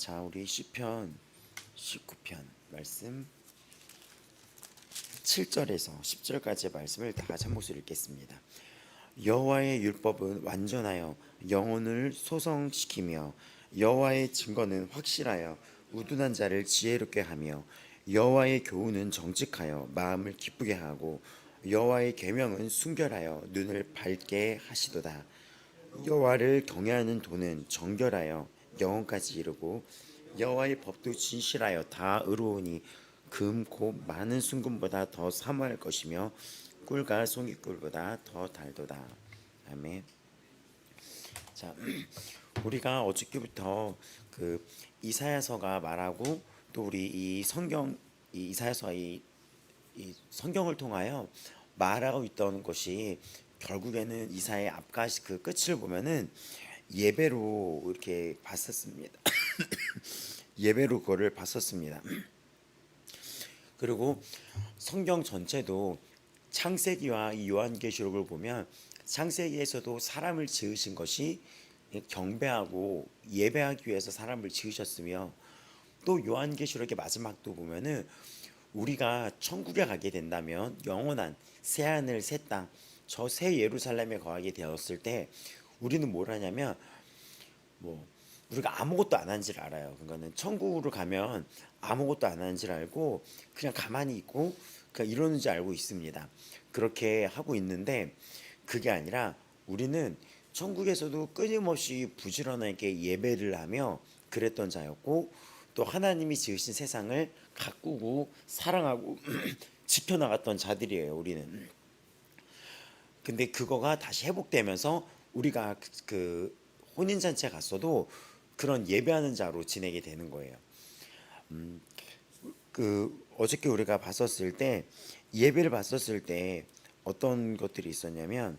자, 우리 시편 19편 말씀 7절에서 10절까지의 말씀을 다 같이 한 목소리 읽겠습니다. 여호와의 율법은 완전하여 영혼을 소성시키며 여호와의 증거는 확실하여 우둔한 자를 지혜롭게 하며 여호와의 교훈은 정직하여 마음을 기쁘게 하고 여호와의 계명은 순결하여 눈을 밝게 하시도다. 여호와를 경외하는 도는 정결하여 영혼까지 이르고 여호와의 법도 진실하여 다 의로우니 금 곧 많은 순금보다 더 사모할 것이며 꿀과 송이꿀보다 더 달도다. 아멘. 자, 우리가 어저께부터 그 이사야서가 말하고 또 우리 이 성경 이 이사야서 이 성경을 통하여 말하고 있던 것이 결국에는 이사의 앞가시 그 끝을 보면은 예배로 이렇게 봤었습니다. 예배로 그거를 봤었습니다. 그리고 성경 전체도 창세기와 이 요한계시록을 보면 창세기에서도 사람을 지으신 것이 경배하고 예배하기 위해서 사람을 지으셨으며 또 요한계시록의 마지막도 보면은 우리가 천국에 가게 된다면 영원한 새하늘 새 땅 저 새 예루살렘에 거하게 되었을 때 우리는 뭘 하냐면 뭐 우리가 아무것도 안 한 줄 알아요. 그러니까는 천국으로 가면 아무것도 안 하는 줄 알고 그냥 가만히 있고 그냥 이러는 줄 알고 있습니다. 그렇게 하고 있는데 그게 아니라 우리는 천국에서도 끊임없이 부지런하게 예배를 하며 그랬던 자였고 또 하나님이 지으신 세상을 가꾸고 사랑하고 지켜나갔던 자들이에요. 우리는. 근데 그거가 다시 회복되면서 우리가 그 혼인잔치에 갔어도 그런 예배하는 자로 지내게 되는 거예요. 그 어저께 우리가 봤었을 때 예배를 봤었을 때 어떤 것들이 있었냐면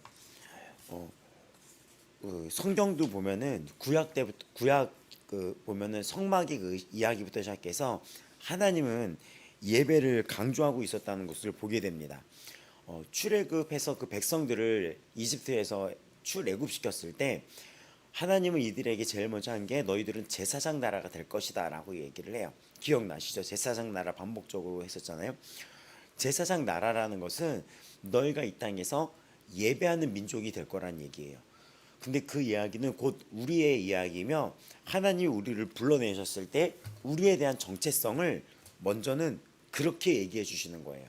그 성경도 보면은 구약 때부터 구약 그 보면은 성막의 그 이야기부터 시작해서 하나님은 예배를 강조하고 있었다는 것을 보게 됩니다. 출애굽해서 그 백성들을 이집트에서 출애굽시켰을 때 하나님은 이들에게 제일 먼저 한 게 너희들은 제사장 나라가 될 것이다 라고 얘기를 해요. 기억나시죠? 제사장 나라 반복적으로 했었잖아요. 제사장 나라라는 것은 너희가 이 땅에서 예배하는 민족이 될 거란 얘기예요. 근데 그 이야기는 곧 우리의 이야기며 하나님이 우리를 불러내셨을 때 우리에 대한 정체성을 먼저는 그렇게 얘기해 주시는 거예요.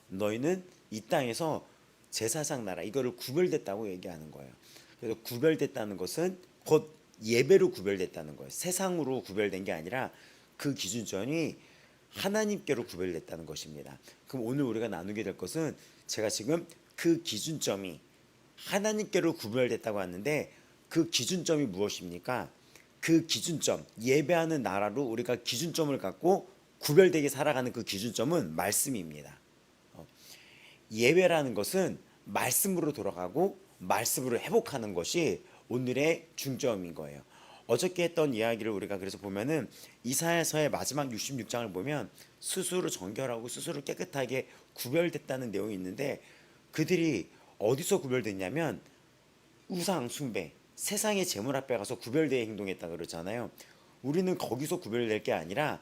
너희는 이 땅에서 제사장 나라 이거를 구별됐다고 얘기하는 거예요. 그래서 구별됐다는 것은 곧 예배로 구별됐다는 거예요. 세상으로 구별된 게 아니라 그 기준점이 하나님께로 구별됐다는 것입니다. 그럼 오늘 우리가 나누게 될 것은 제가 지금 그 기준점이 하나님께로 구별됐다고 하는데 그 기준점이 무엇입니까? 그 기준점, 예배하는 나라로 우리가 기준점을 갖고 구별되게 살아가는 그 기준점은 말씀입니다. 예배라는 것은 말씀으로 돌아가고 말씀으로 회복하는 것이 오늘의 중점인 거예요. 어저께 했던 이야기를 우리가 그래서 보면은 이사야서의 마지막 66장을 보면 스스로 정결하고 스스로 깨끗하게 구별됐다는 내용이 있는데 그들이 어디서 구별됐냐면 우상 숭배, 세상의 재물 앞에 가서 구별되어 행동했다 그러잖아요. 우리는 거기서 구별될 게 아니라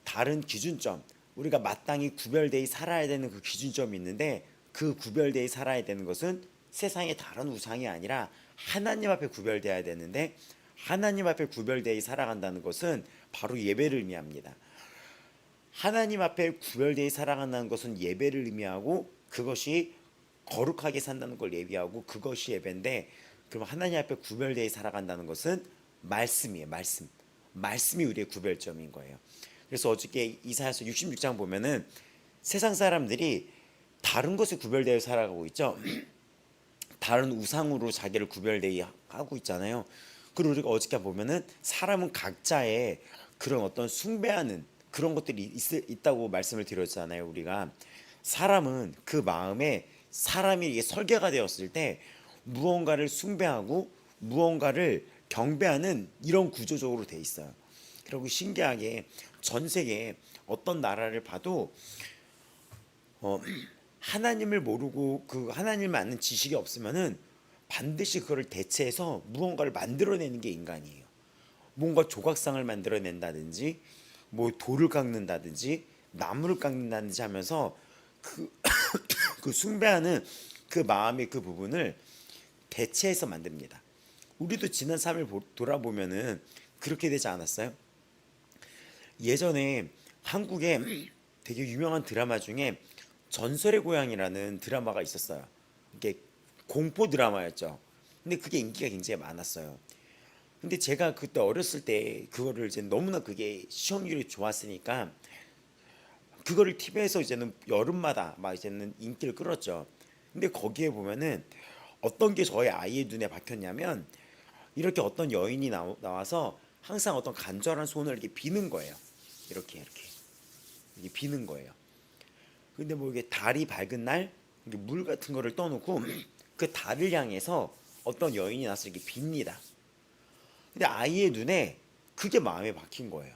다른 기준점, 우리가 마땅히 구별되어 살아야 되는 그 기준점이 있는데 그 구별되어 살아야 되는 것은 세상의 다른 우상이 아니라 하나님 앞에 구별되어야 되는데 하나님 앞에 구별되어 살아간다는 것은 바로 예배를 의미합니다. 하나님 앞에 구별되어 살아간다는 것은 예배를 의미하고 그것이 거룩하게 산다는 걸 예비하고 그것이 예배인데 그럼 하나님 앞에 구별되어 살아간다는 것은 말씀이에요. 말씀이 우리의 구별점인 거예요. 그래서 어저께 이사야서 66장 보면은 세상 사람들이 다른 것에 구별되어 살아가고 있죠. 다른 우상으로 자기를 구별되어 하고 있잖아요. 그리고 우리가 어저께 보면은 사람은 각자의 그런 어떤 숭배하는 그런 것들이 있다고 말씀을 드렸잖아요. 우리가 사람은 그 마음에 사람이 이게 설계가 되었을 때 무언가를 숭배하고 무언가를 경배하는 이런 구조적으로 돼 있어요. 그리고 신기하게 전 세계 어떤 나라를 봐도 하나님을 모르고 그 하나님을 아는 지식이 없으면은 반드시 그걸 대체해서 무언가를 만들어내는 게 인간이에요. 뭔가 조각상을 만들어낸다든지 뭐 돌을 깎는다든지 나무를 깎는다든지 하면서 그, 그 숭배하는 그 마음의 그 부분을 대체해서 만듭니다. 우리도 지난 3일 돌아보면은 그렇게 되지 않았어요? 예전에 한국에 되게 유명한 드라마 중에 전설의 고향이라는 드라마가 있었어요. 이게 공포 드라마였죠. 근데 그게 인기가 굉장히 많았어요. 근데 제가 그때 어렸을 때 그거를 이제 너무나 그게 시청률이 좋았으니까 그거를 TV에서 이제는 여름마다 막 이제는 인기를 끌었죠. 근데 거기에 보면은 어떤 게 저의 아이의 눈에 박혔냐면 이렇게 어떤 여인이 나와서 항상 어떤 간절한 소원을 이렇게 비는 거예요. 이렇게 비는 거예요. 근데 뭐 이게 달이 밝은 날 물 같은 거를 떠놓고 그 달을 향해서 어떤 여인이 나서 이렇게 빕니다. 근데 아이의 눈에 그게 마음에 박힌 거예요.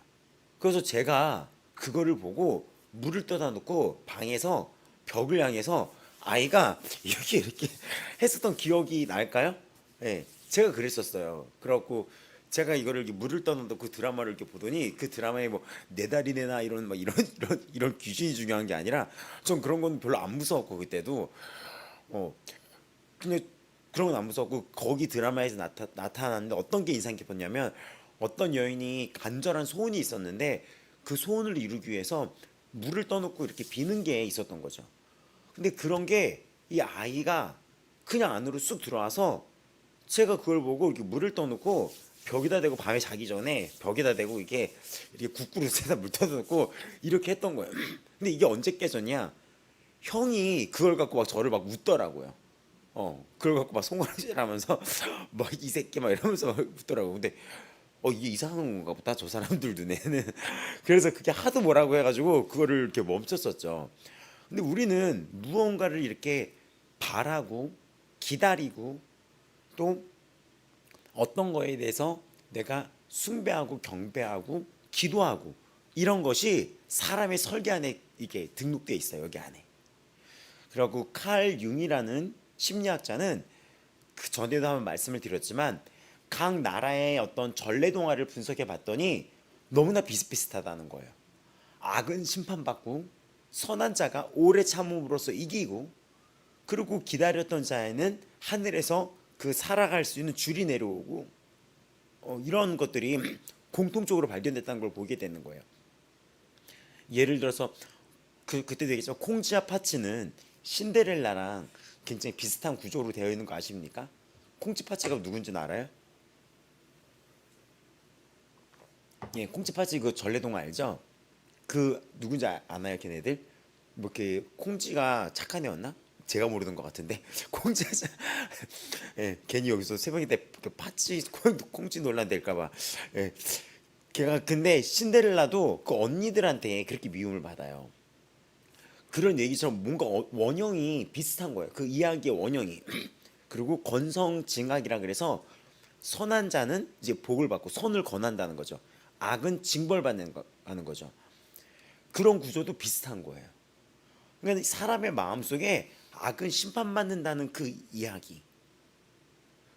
그래서 제가 그거를 보고 물을 떠다 놓고 방에서 벽을 향해서 아이가 이렇게 했었던 기억이 날까요? 네, 제가 그랬었어요. 그래갖고 제가 이거를 이렇게 물을 떠놓고 그 드라마를 이렇게 보더니 그 드라마에 뭐 내 다리 내나 이런 막 이런 귀신이 중요한 게 아니라 전 그런 건 별로 안 무서웠고 그때도 근데 그런 건 안 무섭고 거기 드라마에서 나타났는데 어떤 게 인상 깊었냐면 어떤 여인이 간절한 소원이 있었는데 그 소원을 이루기 위해서 물을 떠놓고 이렇게 비는 게 있었던 거죠. 근데 그런 게 이 아이가 그냥 안으로 쑥 들어와서 제가 그걸 보고 이렇게 물을 떠놓고 벽에다 대고 밤에 자기 전에 벽에다 대고 이렇게 국그릇에다 물 떠놓고 이렇게 했던 거예요. 근데 이게 언제 깨졌냐? 형이 그걸 갖고 막 저를 막 웃더라고요. 그걸 갖고 막 송아지라면서 막 이 새끼 막 이러면서 막 웃더라고. 근데 이게 이상한 건가 보다 저 사람들 눈에는. 그래서 그게 하도 뭐라고 해가지고 그거를 이렇게 멈췄었죠. 근데 우리는 무언가를 이렇게 바라고 기다리고 또 어떤 거에 대해서 내가 숭배하고 경배하고 기도하고 이런 것이 사람의 설계 안에 이게 등록돼 있어요. 여기 안에. 그리고 칼 융이라는 심리학자는 그 전에도 한번 말씀을 드렸지만 각 나라의 어떤 전래동화를 분석해 봤더니 너무나 비슷비슷하다는 거예요. 악은 심판받고 선한 자가 오래 참음으로써 이기고 그리고 기다렸던 자에는 하늘에서 그 살아갈 수 있는 줄이 내려오고 이런 것들이 공통적으로 발견됐다는 걸 보게 되는 거예요. 예를 들어서 그때도 얘기했지만 콩쥐와 파치는 신데렐라랑 굉장히 비슷한 구조로 되어 있는 거 아십니까? 콩쥐 파치가 누군지는 알아요? 예, 콩쥐 파치 그 전래동화 알죠? 그 누군지 아나요, 걔네들? 뭐 이렇게 콩쥐가 착한 애였나? 제가 모르는 것 같은데 콩쥐가 예, 괜히 여기서 새벽에 그 파치 콩쥐 논란 될까봐 예, 걔가 근데 신데렐라도 그 언니들한테 그렇게 미움을 받아요. 그런 얘기처럼 뭔가 원형이 비슷한 거예요. 그 이야기의 원형이. 그리고 건성징악이라 그래서 선한 자는 이제 복을 받고 선을 권한다는 거죠. 악은 징벌받는 하는 거죠. 그런 구조도 비슷한 거예요. 그러니까 사람의 마음속에 악은 심판받는다는 그 이야기.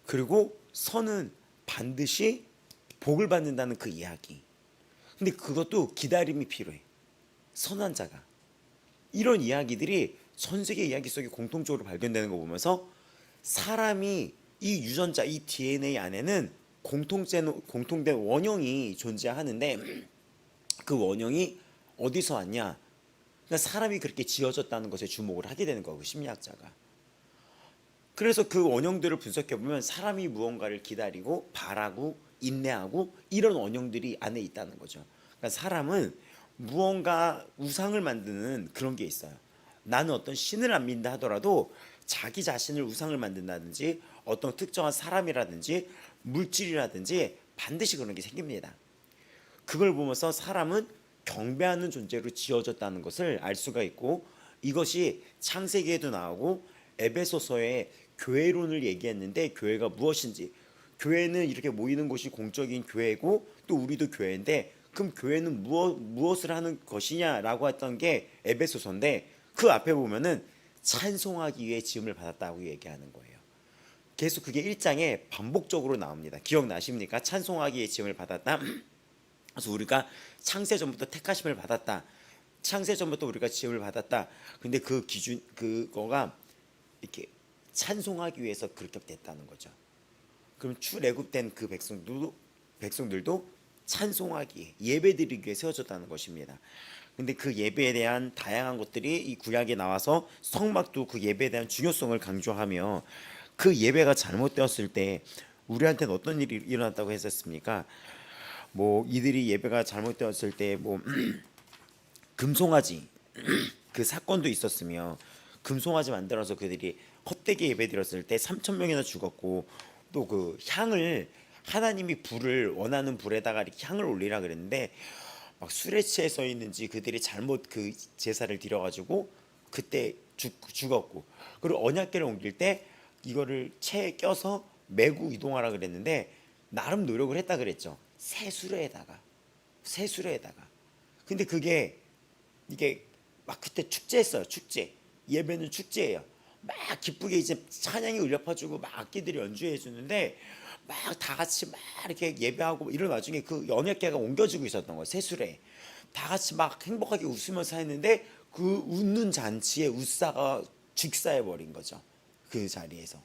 그리고 선은 반드시 복을 받는다는 그 이야기. 근데 그것도 기다림이 필요해. 선한 자가. 이런 이야기들이 전 세계 이야기 속에 공통적으로 발견되는 거 보면서 사람이 이 유전자, 이 DNA 안에는 공통된 원형이 존재하는데 그 원형이 어디서 왔냐? 그러니까 사람이 그렇게 지어졌다는 것에 주목을 하게 되는 거고 심리학자가. 그래서 그 원형들을 분석해 보면 사람이 무언가를 기다리고 바라고 인내하고 이런 원형들이 안에 있다는 거죠. 그러니까 사람은 무언가 우상을 만드는 그런 게 있어요. 나는 어떤 신을 안 믿는다 하더라도 자기 자신을 우상을 만든다든지 어떤 특정한 사람이라든지 물질이라든지 반드시 그런 게 생깁니다. 그걸 보면서 사람은 경배하는 존재로 지어졌다는 것을 알 수가 있고 이것이 창세기에도 나오고 에베소서에 교회론을 얘기했는데 교회가 무엇인지 교회는 이렇게 모이는 곳이 공적인 교회고 또 우리도 교회인데 그럼 교회는 무엇을 하는 것이냐라고 했던 게 에베소서인데 그 앞에 보면은 찬송하기 위해 지음을 받았다고 얘기하는 거예요. 계속 그게 1장에 반복적으로 나옵니다. 기억나십니까? 찬송하기에 지음을 받았다. 그래서 우리가 창세전부터 택하심을 받았다. 창세전부터 우리가 지음을 받았다. 근데 그 기준 그거가 이렇게 찬송하기 위해서 그렇게 됐다는 거죠. 그럼 출애굽된 그 백성들도 찬송하기, 예배드리기 위해 세워졌다는 것입니다. 근데 그 예배에 대한 다양한 것들이 이 구약에 나와서 성막도 그 예배에 대한 중요성을 강조하며 그 예배가 잘못되었을 때 우리한테는 어떤 일이 일어났다고 했었습니까? 뭐 이들이 예배가 잘못되었을 때 뭐 금송아지 그 사건도 있었으며 금송아지 만들어서 그들이 헛되게 예배드렸을 때 3천 명이나 죽었고 또 그 향을 하나님이 불을 원하는 불에다가 이렇게 향을 올리라 그랬는데 막 술에 취해서 있는지 그들이 잘못 그 제사를 드려가지고 그때 죽었고 그리고 언약궤를 옮길 때 이거를 채에 껴서 메고 이동하라 그랬는데 나름 노력을 했다 그랬죠. 새 수레에다가 근데 그게 이게 막 그때 축제했어요. 축제 예배는 축제예요. 막 기쁘게 이제 찬양이 울려 퍼지고 막 악기들이 연주해 주는데 막 다 같이 막 이렇게 예배하고 이런 와중에 그 언약궤가 옮겨지고 있었던 거예요. 새수레 다 같이 막 행복하게 웃으면서 했는데 그 웃는 잔치에 웃사가 직사해 버린 거죠. 그 자리에서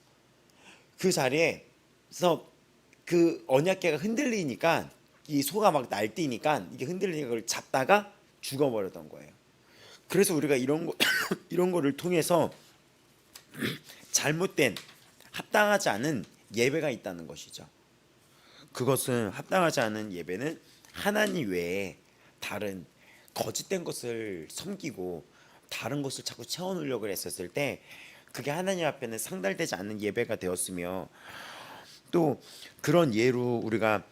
그 언약궤가 흔들리니까 이 소가 막 날뛰니까 이게 흔들리니까 그걸 잡다가 죽어버렸던 거예요. 그래서 우리가 이런 거 이런 거를 통해서 잘못된 합당하지 않은 예배가 있다는 것이죠. 그것은 합당하지 않은 예배는 하나님 외에 다른 거짓된 것을 섬기고 다른 것을 자꾸 채워놓으려고 했었을 때 그게 하나님 앞에는 상달되지 않는 예배가 되었으며 또 그런 예로 우리가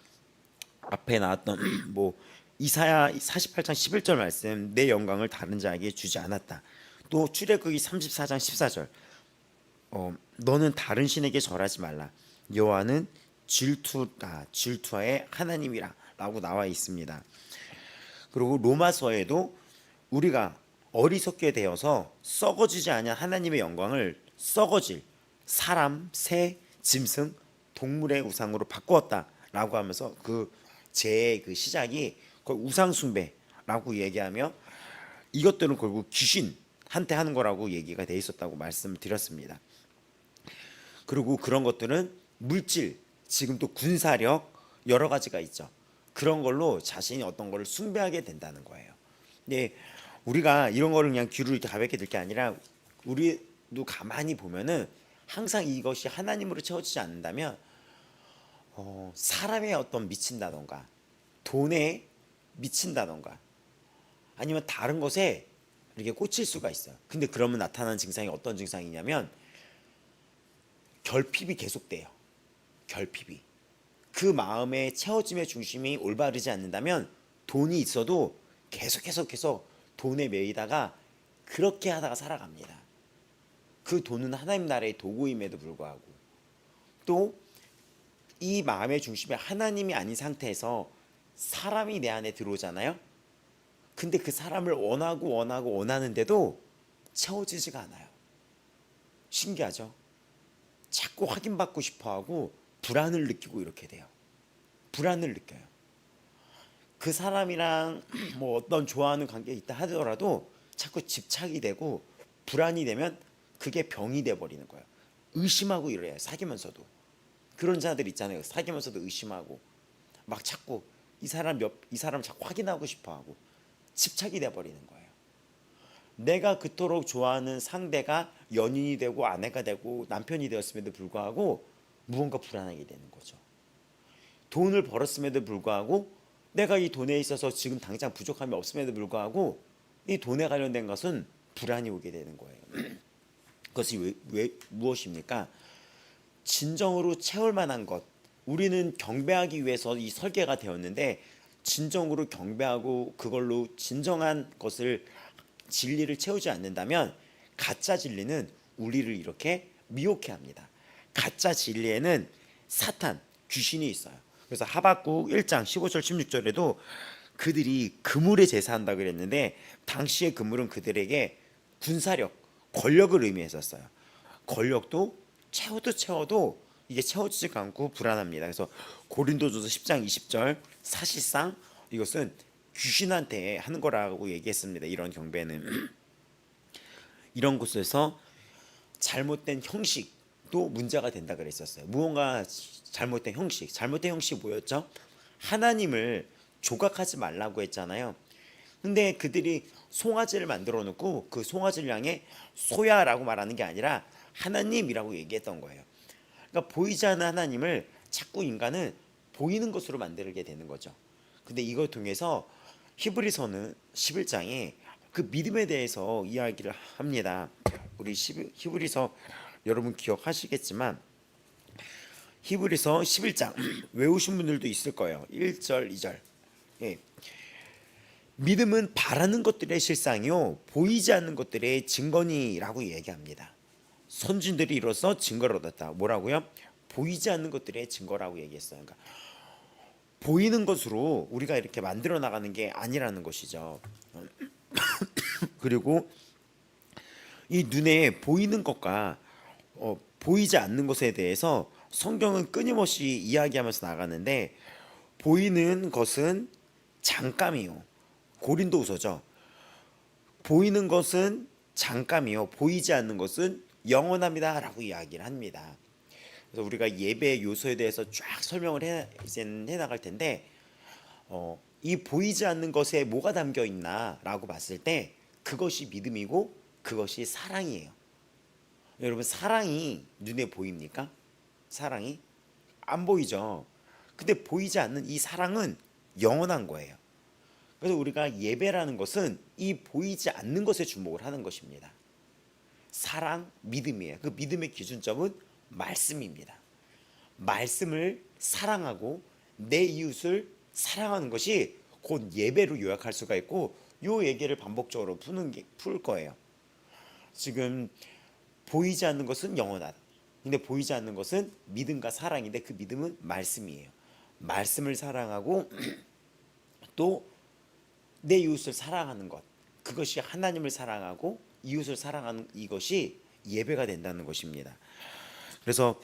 앞에 나왔던 뭐 이사야 48장 11절 말씀 내 영광을 다른 자에게 주지 않았다. 또 출애굽기 34장 14절 너는 다른 신에게 절하지 말라. 여호와는 질투의 하나님이라 라고 나와 있습니다. 그리고 로마서에도 우리가 어리석게 되어서 썩어지지 않은 하나님의 영광을 썩어질 사람, 새, 짐승, 동물의 우상으로 바꾸었다라고 하면서 그 죄의 그 시작이 거의 우상 숭배라고 얘기하며 이것들은 결국 귀신한테 하는 거라고 얘기가 돼 있었다고 말씀드렸습니다. 그리고 그런 것들은 물질, 지금 또 군사력 여러 가지가 있죠. 그런 걸로 자신이 어떤 거를 숭배하게 된다는 거예요. 근데 우리가 이런 거를 그냥 귀로 이렇게 가볍게 들 게 아니라 우리도 가만히 보면은 항상 이것이 하나님으로 채워지지 않는다면 사람의 어떤 미친다던가 돈에 미친다던가 아니면 다른 것에 이렇게 꽂힐 수가 있어요. 근데 그러면 나타나는 증상이 어떤 증상이냐면 결핍이 계속돼요. 결핍이 그 마음의 채워짐의 중심이 올바르지 않는다면 돈이 있어도 계속 돈에 매이다가 그렇게 하다가 살아갑니다. 그 돈은 하나님 나라의 도구임에도 불구하고 또 이 마음의 중심에 하나님이 아닌 상태에서 사람이 내 안에 들어오잖아요. 근데 그 사람을 원하는데도 채워지지가 않아요. 신기하죠? 자꾸 확인받고 싶어하고 불안을 느끼고 이렇게 돼요. 불안을 느껴요. 그 사람이랑 뭐 어떤 좋아하는 관계가 있다 하더라도 자꾸 집착이 되고 불안이 되면 그게 병이 돼 버리는 거예요. 의심하고 이래요. 사귀면서도 그런 자들 있잖아요. 사귀면서도 의심하고 막 자꾸 이 사람 자꾸 확인하고 싶어하고 집착이 돼 버리는 거예요. 내가 그토록 좋아하는 상대가 연인이 되고 아내가 되고 남편이 되었음에도 불구하고 무언가 불안하게 되는 거죠. 돈을 벌었음에도 불구하고 내가 이 돈에 있어서 지금 당장 부족함이 없음에도 불구하고 이 돈에 관련된 것은 불안이 오게 되는 거예요. 그것이 무엇입니까? 진정으로 채울 만한 것. 우리는 경배하기 위해서 이 설계가 되었는데 진정으로 경배하고 그걸로 진정한 것을 진리를 채우지 않는다면 가짜 진리는 우리를 이렇게 미혹해 합니다. 가짜 진리에는 사탄, 귀신이 있어요. 그래서 하박국 1장 15절 16절에도 그들이 그물에 제사한다 그랬는데 당시의 그물은 그들에게 군사력, 권력을 의미했었어요. 권력도 채워도 이게 채워지지가 않고 불안합니다. 그래서 고린도전서 10장 20절 사실상 이것은 귀신한테 하는 거라고 얘기했습니다. 이런 경배는 이런 곳에서 잘못된 형식도 문제가 된다 그랬었어요. 무언가 잘못된 형식 뭐였죠? 하나님을 조각하지 말라고 했잖아요. 근데 그들이 송아지를 만들어 놓고 그 송아지를 향해 소야라고 말하는 게 아니라 하나님이라고 얘기했던 거예요. 그러니까 보이지 않는 하나님을 자꾸 인간은 보이는 것으로 만들게 되는 거죠. 근데 이걸 통해서 히브리서는 11장에 그 믿음에 대해서 이야기를 합니다. 우리 히브리서 여러분 기억하시겠지만 히브리서 11장 외우신 분들도 있을 거예요. 1절 2절. 예. 믿음은 바라는 것들의 실상이요 보이지 않는 것들의 증거니라고 얘기합니다. 선진들이 이로써 증거를 얻었다. 뭐라고요? 보이지 않는 것들의 증거라고 얘기했어요. 그러니까 보이는 것으로 우리가 이렇게 만들어 나가는 게 아니라는 것이죠. 그리고 이 눈에 보이는 것과 보이지 않는 것에 대해서 성경은 끊임없이 이야기하면서 나가는데 보이는 것은 잠깐이요. 고린도후서죠. 보이는 것은 잠깐이요. 보이지 않는 것은 영원합니다라고 이야기를 합니다. 그래서 우리가 예배 요소에 대해서 쫙 설명을 해 나갈 텐데 이 보이지 않는 것에 뭐가 담겨 있나라고 봤을 때 그것이 믿음이고 그것이 사랑이에요. 여러분 사랑이 눈에 보입니까? 사랑이 안 보이죠. 근데 보이지 않는 이 사랑은 영원한 거예요. 그래서 우리가 예배라는 것은 이 보이지 않는 것에 주목을 하는 것입니다. 사랑, 믿음이에요. 그 믿음의 기준점은 말씀입니다. 말씀을 사랑하고 내 이웃을 사랑하는 것이 곧 예배로 요약할 수가 있고 요 얘기를 반복적으로 풀 거예요. 지금 보이지 않는 것은 영원하다. 근데 보이지 않는 것은 믿음과 사랑인데 그 믿음은 말씀이에요. 말씀을 사랑하고 또 내 이웃을 사랑하는 것, 그것이 하나님을 사랑하고 이웃을 사랑하는 이것이 예배가 된다는 것입니다. 그래서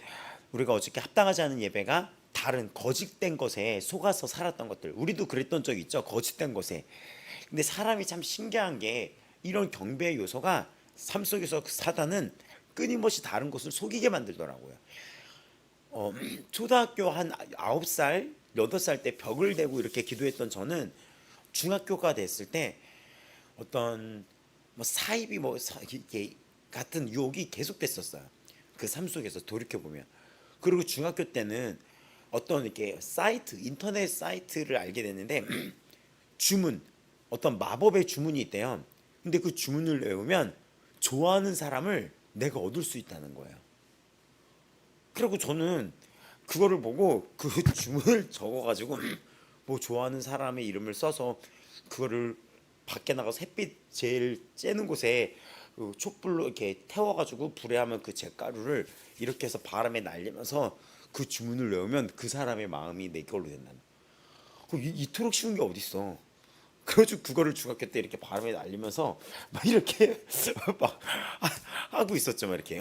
우리가 어저께 합당하지 않은 예배가 다른 거짓된 것에 속아서 살았던 것들, 우리도 그랬던 적 있죠. 거짓된 것에. 근데 사람이 참 신기한 게 이런 경배의 요소가 삶 속에서 그 사단은 끊임없이 다른 것을 속이게 만들더라고요. 초등학교 한 9살, 8살 때 벽을 대고 이렇게 기도했던 저는 중학교가 됐을 때 어떤 사입이 같은 유혹이 계속됐었어요. 그 삶 속에서 돌이켜 보면. 그리고 중학교 때는 어떤 이렇게 사이트, 인터넷 사이트를 알게 됐는데 주문, 어떤 마법의 주문이 있대요. 근데 그 주문을 외우면 좋아하는 사람을 내가 얻을 수 있다는 거예요. 그리고 저는 그거를 보고 그 주문을 적어가지고 뭐 좋아하는 사람의 이름을 써서 그거를 밖에 나가서 햇빛 제일 쬐는 곳에 그 촛불로 이렇게 태워가지고 불에 하면 그 잿가루를 이렇게 해서 바람에 날리면서 그 주문을 외우면 그 사람의 마음이 내 걸로 된다는. 이토록 쉬운 게 어딨어. 그래가지고 그거를 중학교 때 이렇게 바람에 날리면서 막 이렇게 막 하고 있었죠. 막 이렇게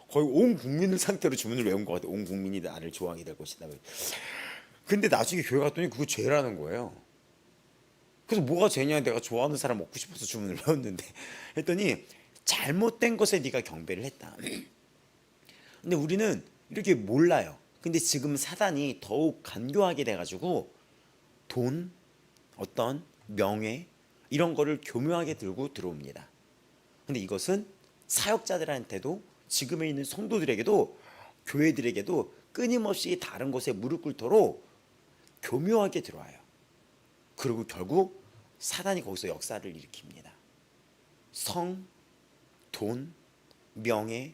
거의 온 국민을 상태로 주문을 외운 것 같아. 온 국민이 나를 좋아하게 될 것이다. 근데 나중에 교회 갔더니 그거 죄라는 거예요. 그래서 뭐가 죄냐? 내가 좋아하는 사람 먹고 싶어서 주문을 외웠는데 했더니 잘못된 것에 네가 경배를 했다. 근데 우리는 이렇게 몰라요. 근데 지금 사단이 더욱 간교하게 돼가지고 돈, 어떤 명예 이런 거를 교묘하게 들고 들어옵니다. 근데 이것은 사역자들한테도 지금에 있는 성도들에게도 교회들에게도 끊임없이 다른 곳에 무릎 꿇도록 교묘하게 들어와요. 그리고 결국 사단이 거기서 역사를 일으킵니다. 성, 돈, 명예,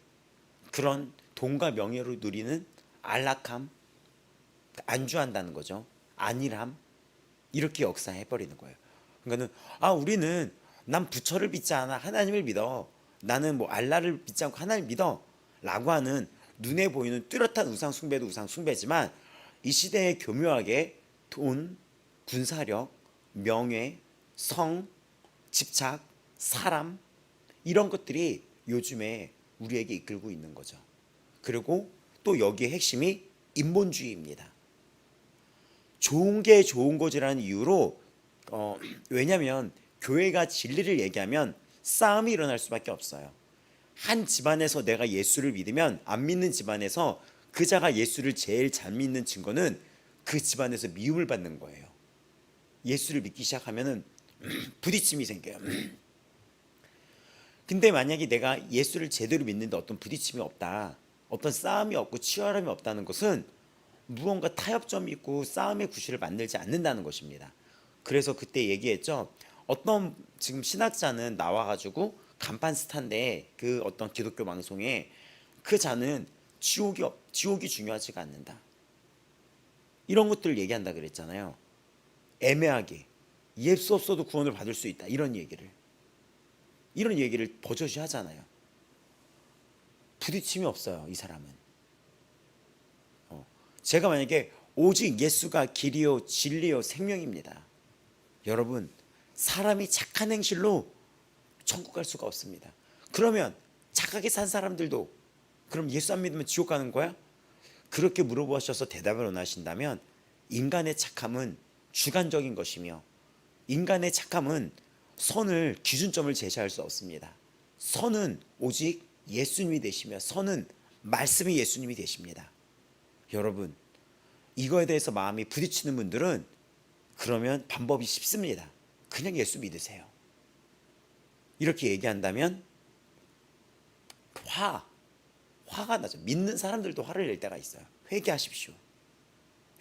그런 돈과 명예로 누리는 안락함, 안주한다는 거죠. 안일함, 이렇게 역사해버리는 거예요. 그러니까는 우리는 난 부처를 믿지 않아 하나님을 믿어. 나는 뭐 알라를 믿지 않고 하나님을 믿어 라고 하는 눈에 보이는 뚜렷한 우상 숭배도 우상 숭배지만 이 시대에 교묘하게 돈, 군사력, 명예, 성, 집착, 사람 이런 것들이 요즘에 우리에게 이끌고 있는 거죠. 그리고 또 여기에 핵심이 인본주의입니다. 좋은 게 좋은 거지라는 이유로 왜냐하면 교회가 진리를 얘기하면 싸움이 일어날 수밖에 없어요. 한 집안에서 내가 예수를 믿으면 안 믿는 집안에서 그 자가 예수를 제일 잘 믿는 증거는 그 집안에서 미움을 받는 거예요. 예수를 믿기 시작하면은 부딪힘이 생겨요. 근데 만약에 내가 예수를 제대로 믿는데 어떤 부딪힘이 없다, 어떤 싸움이 없고 치열함이 없다는 것은 무언가 타협점이 있고 싸움의 구실을 만들지 않는다는 것입니다. 그래서 그때 얘기했죠. 어떤 지금 신학자는 나와가지고 간판 스타인데 그 어떤 기독교 방송에 그 자는 지옥이 중요하지가 않는다. 이런 것들을 얘기한다 그랬잖아요. 애매하게 예수 없어도 구원을 받을 수 있다. 이런 얘기를 버젓이 하잖아요. 부딪힘이 없어요. 이 사람은. 제가 만약에 오직 예수가 길이요 진리요 생명입니다. 여러분, 사람이 착한 행실로 천국 갈 수가 없습니다. 그러면 착하게 산 사람들도 그럼 예수 안 믿으면 지옥 가는 거야? 그렇게 물어보셔서 대답을 원하신다면 인간의 착함은 주관적인 것이며 인간의 착함은 선을 기준점을 제시할 수 없습니다. 선은 오직 예수님이 되시며 선은 말씀이 예수님이 되십니다. 여러분, 이거에 대해서 마음이 부딪히는 분들은 그러면 방법이 쉽습니다. 그냥 예수 믿으세요. 이렇게 얘기한다면 화가 나죠. 믿는 사람들도 화를 낼 때가 있어요. 회개하십시오.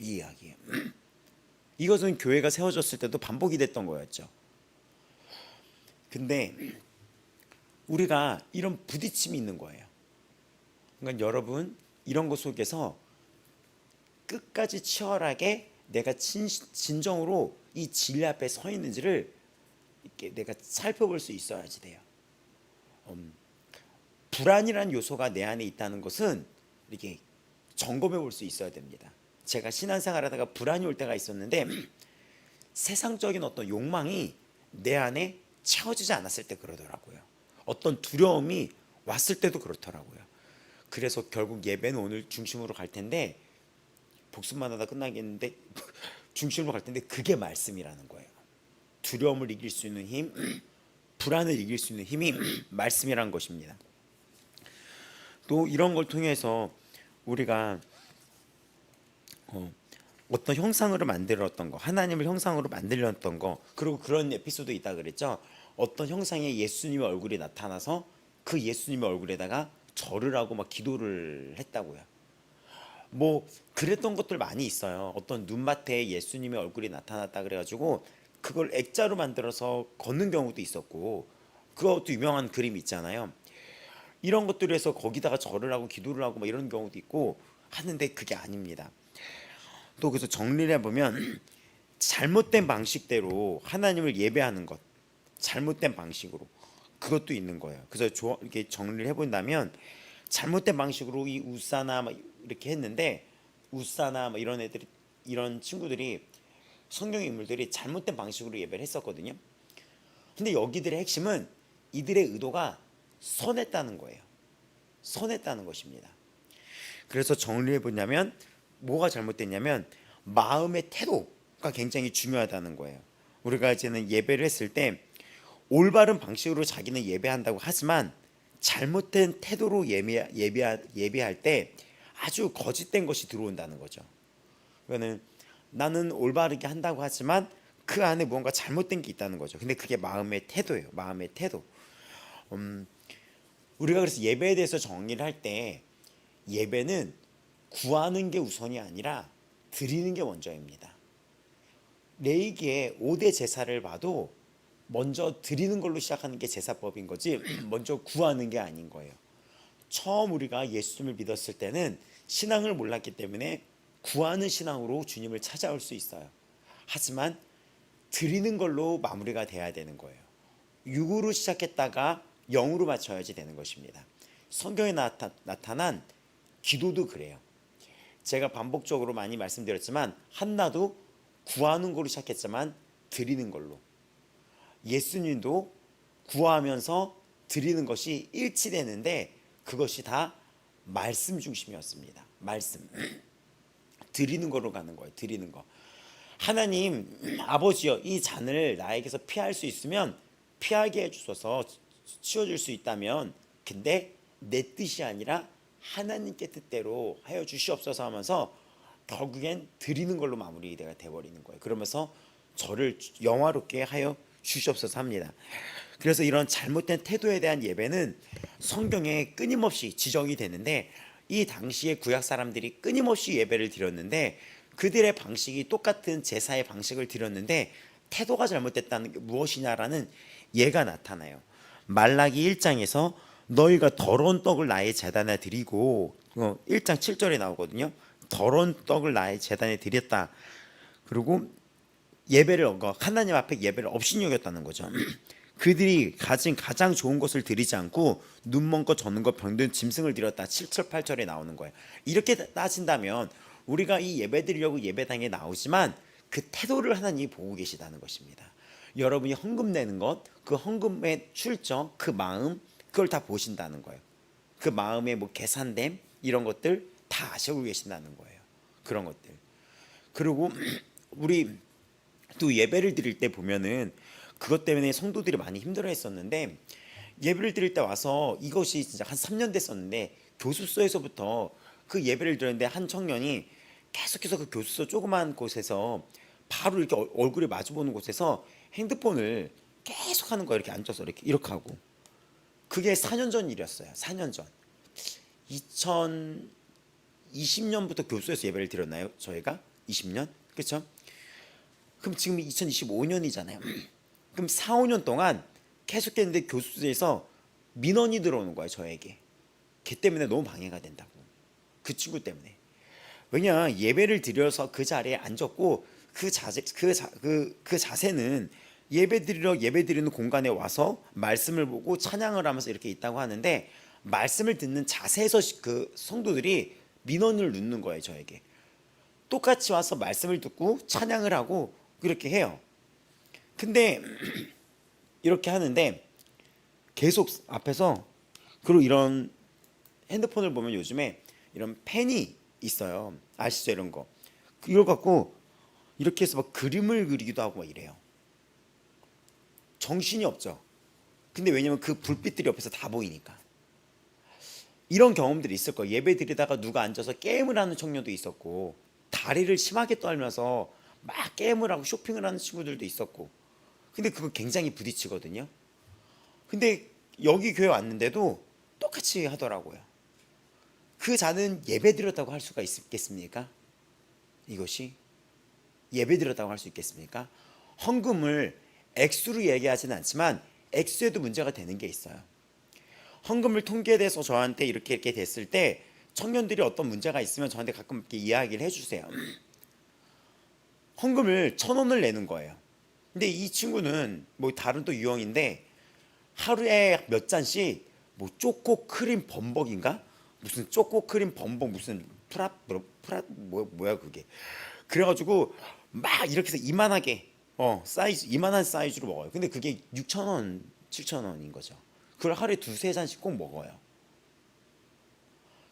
이 이야기예요. 이것은 교회가 세워졌을 때도 반복이 됐던 거였죠. 근데 우리가 이런 부딪힘이 있는 거예요. 그러니까 여러분, 이런 것 속에서 끝까지 치열하게 내가 진정으로 이 진리 앞에 서 있는지를 이렇게 내가 살펴볼 수 있어야지 돼요. 불안이라는 요소가 내 안에 있다는 것은 이렇게 점검해 볼 수 있어야 됩니다. 제가 신앙생활 하다가 불안이 올 때가 있었는데 세상적인 어떤 욕망이 내 안에 채워지지 않았을 때 그러더라고요. 어떤 두려움이 왔을 때도 그렇더라고요. 그래서 결국 예배는 오늘 중심으로 갈 텐데 복습만 하다 끝나겠는데 중심으로 갈 텐데 그게 말씀이라는 거예요. 두려움을 이길 수 있는 힘, 불안을 이길 수 있는 힘이 말씀이라는 것입니다. 또 이런 걸 통해서 우리가 어떤 형상으로 만들었던 거, 하나님을 형상으로 만들었던 거, 그리고 그런 에피소드 있다 그랬죠. 어떤 형상에 예수님의 얼굴이 나타나서 그 예수님의 얼굴에다가 절을 하고 막 기도를 했다고요. 뭐 그랬던 것들 많이 있어요. 어떤 눈밭에 예수님의 얼굴이 나타났다 그래가지고 그걸 액자로 만들어서 걷는 경우도 있었고, 그것도 유명한 그림 있잖아요. 이런 것들을 해서 거기다가 절을 하고 기도를 하고 막 이런 경우도 있고 하는데 그게 아닙니다. 또 그래서 정리를 해보면 잘못된 방식대로 하나님을 예배하는 것, 잘못된 방식으로 그것도 있는 거예요. 그래서 이렇게 정리를 해본다면 잘못된 방식으로 이 우사나 막 이렇게 했는데 우사나 막 이런 애들이, 이런 친구들이, 성경 인물들이 잘못된 방식으로 예배를 했었거든요. 근데 여기들의 핵심은 이들의 의도가 선했다는 거예요. 선했다는 것입니다. 그래서 정리해 보냐면 뭐가 잘못됐냐면 마음의 태도가 굉장히 중요하다는 거예요. 우리가 이제는 예배를 했을 때 올바른 방식으로 자기는 예배한다고 하지만 잘못된 태도로 예배할 때 아주 거짓된 것이 들어온다는 거죠. 그러니까 나는 올바르게 한다고 하지만 그 안에 무언가 잘못된 게 있다는 거죠. 근데 그게 마음의 태도예요. 마음의 태도. 우리가 그래서 예배에 대해서 정리를 할 때 예배는 구하는 게 우선이 아니라 드리는 게 먼저입니다. 레위기의 5대 제사를 봐도 먼저 드리는 걸로 시작하는 게 제사법인 거지 먼저 구하는 게 아닌 거예요. 처음 우리가 예수님을 믿었을 때는 신앙을 몰랐기 때문에 구하는 신앙으로 주님을 찾아올 수 있어요. 하지만 드리는 걸로 마무리가 돼야 되는 거예요. 육으로 시작했다가 영으로 맞춰야지 되는 것입니다. 성경에 나타난 기도도 그래요. 제가 반복적으로 많이 말씀드렸지만 한나도 구하는 걸로 시작했지만 드리는 걸로, 예수님도 구하면서 드리는 것이 일치되는데 그것이 다 말씀 중심이었습니다. 말씀. 드리는 거로 가는 거예요. 드리는 거. 하나님 아버지여, 이 잔을 나에게서 피할 수 있으면 피하게 해주소서. 치워줄 수 있다면, 근데 내 뜻이 아니라 하나님께 뜻대로 하여 주시옵소서 하면서 결국엔 드리는 걸로 마무리가 돼버리는 거예요. 그러면서 저를 영화롭게 하여 주시옵소서 합니다. 그래서 이런 잘못된 태도에 대한 예배는 성경에 끊임없이 지적이 되는데, 이 당시에 구약 사람들이 끊임없이 예배를 드렸는데 그들의 방식이 똑같은 제사의 방식을 드렸는데 태도가 잘못됐다는 게 무엇이냐라는 예가 나타나요. 말라기 1장에서 너희가 더러운 떡을 나의 제단에 드리고, 1장 7절에 나오거든요. 더러운 떡을 나의 제단에 드렸다. 그리고 예배를 하나님 앞에 예배를 업신여겼다는 거죠. 그들이 가진 가장 좋은 것을 드리지 않고 눈먼 것 젖는 것 병든 짐승을 드렸다. 7절 8절에 나오는 거예요. 이렇게 따진다면 우리가 이 예배 드리려고 예배당에 나오지만 그 태도를 하나님이 보고 계시다는 것입니다. 여러분이 헌금 내는 것, 그 헌금의 출처, 그 마음, 그걸 다 보신다는 거예요. 그 마음의 뭐 계산됨 이런 것들 다 아시고 계신다는 거예요. 그런 것들. 그리고 우리 또 예배를 드릴 때 보면은 그것 때문에 성도들이 많이 힘들어했었는데, 예배를 드릴 때 와서 이것이 진짜 한 3년 됐었는데 교습소에서부터 그 예배를 드렸는데 한 청년이 계속해서 그 교습소 조그만 곳에서 바로 이렇게 얼굴에 마주보는 곳에서 핸드폰을 계속 하는 거예요. 이렇게 앉아서 이렇게 하고. 그게 4년 전 일이었어요. 4년 전. 2020년부터 교수에서 예배를 드렸나요? 저희가 20년? 그렇죠? 그럼 지금 2025년이잖아요. 그럼 4, 5년 동안 계속했는데 교수에서 민원이 들어오는 거예요. 저에게. 걔 때문에 너무 방해가 된다고. 그 친구 때문에. 왜냐, 예배를 드려서 그 자리에 앉았고 그 자세는 예배 드리는 공간에 와서 말씀을 보고 찬양을 하면서 이렇게 있다고 하는데, 말씀을 듣는 자세에서 그 성도들이 민원을 넣는 거예요. 저에게. 똑같이 와서 말씀을 듣고 찬양을 하고 그렇게 해요. 근데 이렇게 하는데 계속 앞에서, 그리고 이런 핸드폰을 보면 요즘에 이런 펜이 있어요. 아시죠? 이런 거. 이걸 갖고 이렇게 해서 막 그림을 그리기도 하고 막 이래요. 정신이 없죠. 근데 왜냐면 그 불빛들이 옆에서 다 보이니까. 이런 경험들이 있을 거예요. 예배 드리다가 누가 앉아서 게임을 하는 청년도 있었고, 다리를 심하게 떨면서 막 게임을 하고 쇼핑을 하는 친구들도 있었고. 근데 그거 굉장히 부딪히거든요. 근데 여기 교회 왔는데도 똑같이 하더라고요. 그 자는 예배 드렸다고 할 수가 있겠습니까? 이것이 예배 드렸다고 할 수 있겠습니까? 헌금을 액수로 얘기하지는 않지만 액수에도 문제가 되는 게 있어요. 헌금을 통계돼서 저한테 이렇게 됐을 때 청년들이 어떤 문제가 있으면 저한테 가끔 이렇게 이야기를 해주세요. 헌금을 1,000원을 내는 거예요. 근데 이 친구는 뭐 다른 또 유형인데 하루에 몇 잔씩 뭐 초코 크림 범벅인가? 무슨 초코 크림 범벅 무슨 뭐야 그게. 그래가지고 막 이렇게 해서 이만하게 사이즈 이만한 사이즈로 먹어요. 근데 그게 6,000원, 7,000원인 거죠. 그걸 하루에 2-3잔씩 꼭 먹어요.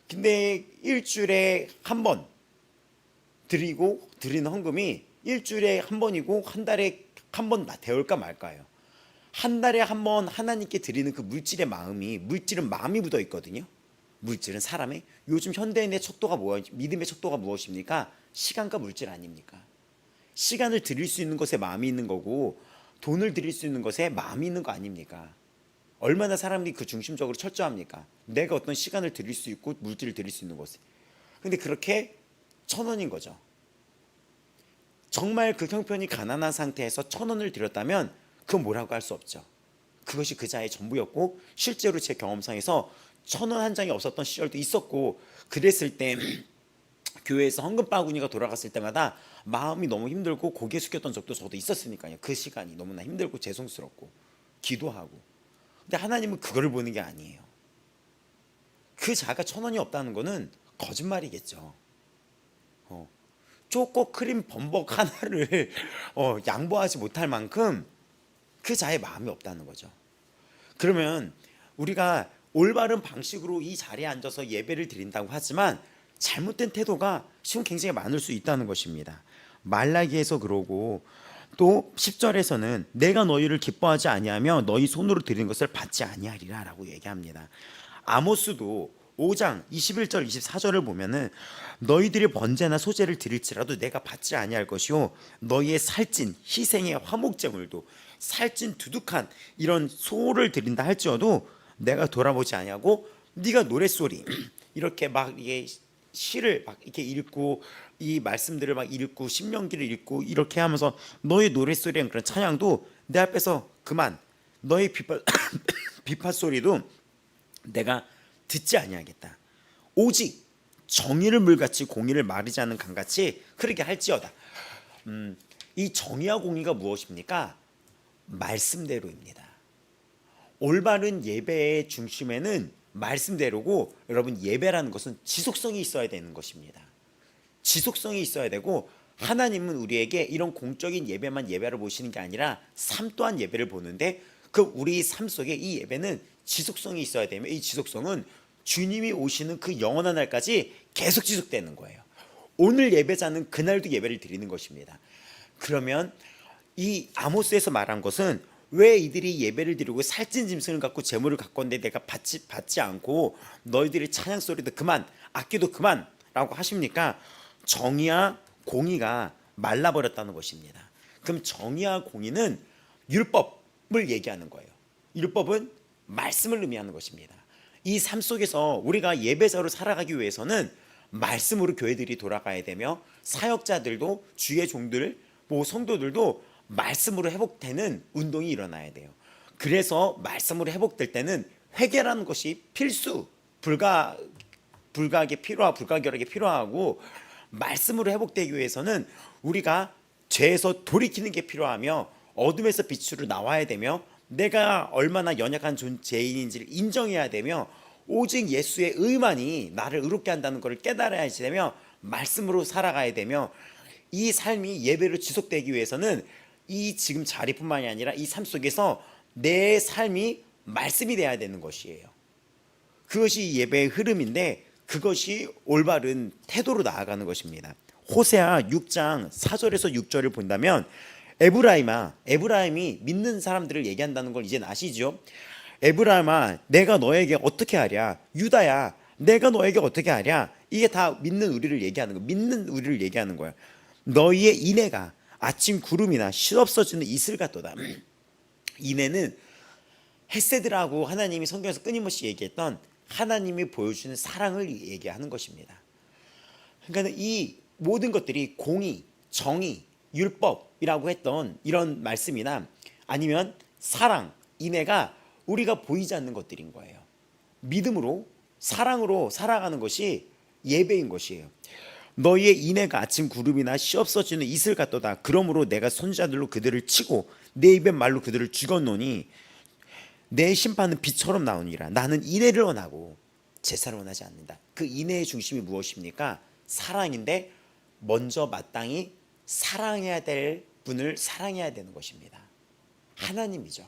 근데 일주일에 한 번 드리는 헌금이 일주일에 한 번이고 한 달에 한 번 데울까 말까요. 한 달에 한 번 하나님께 드리는 그 물질의 마음이, 물질은 마음이 묻어 있거든요. 물질은 사람의, 요즘 현대인의 척도가 믿음의 척도가 무엇입니까? 시간과 물질 아닙니까? 시간을 드릴 수 있는 것에 마음이 있는 거고 돈을 드릴 수 있는 것에 마음이 있는 거 아닙니까? 얼마나 사람들이 그 중심적으로 철저합니까? 내가 어떤 시간을 드릴 수 있고 물질을 드릴 수 있는 것에. 근데 그렇게 1,000원인 거죠. 정말 그 형편이 가난한 상태에서 1,000원을 드렸다면 그건 뭐라고 할 수 없죠. 그것이 그 자의 전부였고, 실제로 제 경험상에서 1,000원 한 장이 없었던 시절도 있었고, 그랬을 때 교회에서 헌금 바구니가 돌아갔을 때마다 마음이 너무 힘들고 고개 숙였던 적도 저도 있었으니까요. 그 시간이 너무나 힘들고 죄송스럽고 기도하고. 근데 하나님은 그거를 보는 게 아니에요. 그 자가 1,000원이 없다는 거는 거짓말이겠죠. 초코 크림 범벅 하나를 양보하지 못할 만큼 그 자의 마음이 없다는 거죠. 그러면 우리가 올바른 방식으로 이 자리에 앉아서 예배를 드린다고 하지만 잘못된 태도가 지금 굉장히 많을 수 있다는 것입니다. 말라기에서 그러고 또 10절에서는 내가 너희를 기뻐하지 아니하며 너희 손으로 드리는 것을 받지 아니하리라 라고 얘기합니다. 아모스도 5장 21절 24절을 보면은 너희들이 번제나 소제를 드릴지라도 내가 받지 아니할 것이요 너희의 살찐 희생의 화목제물도 살찐 두둑한 이런 소를 드린다 할지어도 내가 돌아보지 아니하고 네가 노랫소리 이렇게 막 이게 시를 막 이렇게 읽고 이 말씀들을 막 읽고 신명기를 읽고 이렇게 하면서 너의 노랫소리랑 그런 찬양도 내 앞에서 그만 너의 비파 소리도 내가 듣지 아니하겠다. 오직 정의를 물같이 공의를 마르지 않는 강같이 흐르게 할지어다. 이 정의와 공의가 무엇입니까? 말씀대로입니다. 올바른 예배의 중심에는 말씀대로고 여러분 예배라는 것은 지속성이 있어야 되는 것입니다. 지속성이 있어야 되고 하나님은 우리에게 이런 공적인 예배만 예배를 보시는 게 아니라 삶 또한 예배를 보는데 그 우리 삶 속에 이 예배는 지속성이 있어야 되면 이 지속성은 주님이 오시는 그 영원한 날까지 계속 지속되는 거예요. 오늘 예배자는 그날도 예배를 드리는 것입니다. 그러면 이 아모스에서 말한 것은 왜 이들이 예배를 드리고 살찐 짐승을 갖고 제물을 갖고 온데 내가 받지 않고 너희들이 찬양 소리도 그만 악기도 그만 라고 하십니까? 정의와 공의가 말라버렸다는 것입니다. 그럼 정의와 공의는 율법을 얘기하는 거예요. 율법은 말씀을 의미하는 것입니다. 이 삶 속에서 우리가 예배자로 살아가기 위해서는 말씀으로 교회들이 돌아가야 되며 사역자들도 주의 종들 성도들도 말씀으로 회복되는 운동이 일어나야 돼요. 그래서 말씀으로 회복될 때는 회개라는 것이 필수 불가하게 불가결하게 필요하고 말씀으로 회복되기 위해서는 우리가 죄에서 돌이키는 게 필요하며 어둠에서 빛으로 나와야 되며 내가 얼마나 연약한 죄인인지를 인정해야 되며 오직 예수의 의만이 나를 의롭게 한다는 것을 깨달아야 되며 말씀으로 살아가야 되며 이 삶이 예배로 지속되기 위해서는 이 지금 자리뿐만이 아니라 이 삶 속에서 내 삶이 말씀이 돼야 되는 것이에요. 그것이 예배의 흐름인데 그것이 올바른 태도로 나아가는 것입니다. 호세아 6장 4절에서 6절을 본다면 에브라임이 믿는 사람들을 얘기한다는 걸 이제 아시죠? 에브라임아 내가 너에게 어떻게 하랴? 유다야 내가 너에게 어떻게 하랴? 이게 다 믿는 우리를 얘기하는 거예요. 믿는 우리를 얘기하는 거예요. 너희의 인애가 아침 구름이나 실없어지는 이슬 같도다. 인애는 헤세드라고 하나님이 성경에서 끊임없이 얘기했던 하나님이 보여주는 사랑을 얘기하는 것입니다. 그러니까 이 모든 것들이 공의, 정의, 율법이라고 했던 이런 말씀이나 아니면 사랑, 인애가 우리가 보이지 않는 것들인 거예요. 믿음으로 사랑으로 살아가는 것이 예배인 것이에요. 너희의 인애가 아침 구름이나 시없어지는 이슬 같도다. 그러므로 내가 선지자들로 그들을 치고 내 입의 말로 그들을 죽였노니 내 심판은 빛처럼 나오니라. 나는 인애를 원하고 제사를 원하지 않는다. 그 인애의 중심이 무엇입니까? 사랑인데 먼저 마땅히 사랑해야 될 분을 사랑해야 되는 것입니다. 하나님이죠.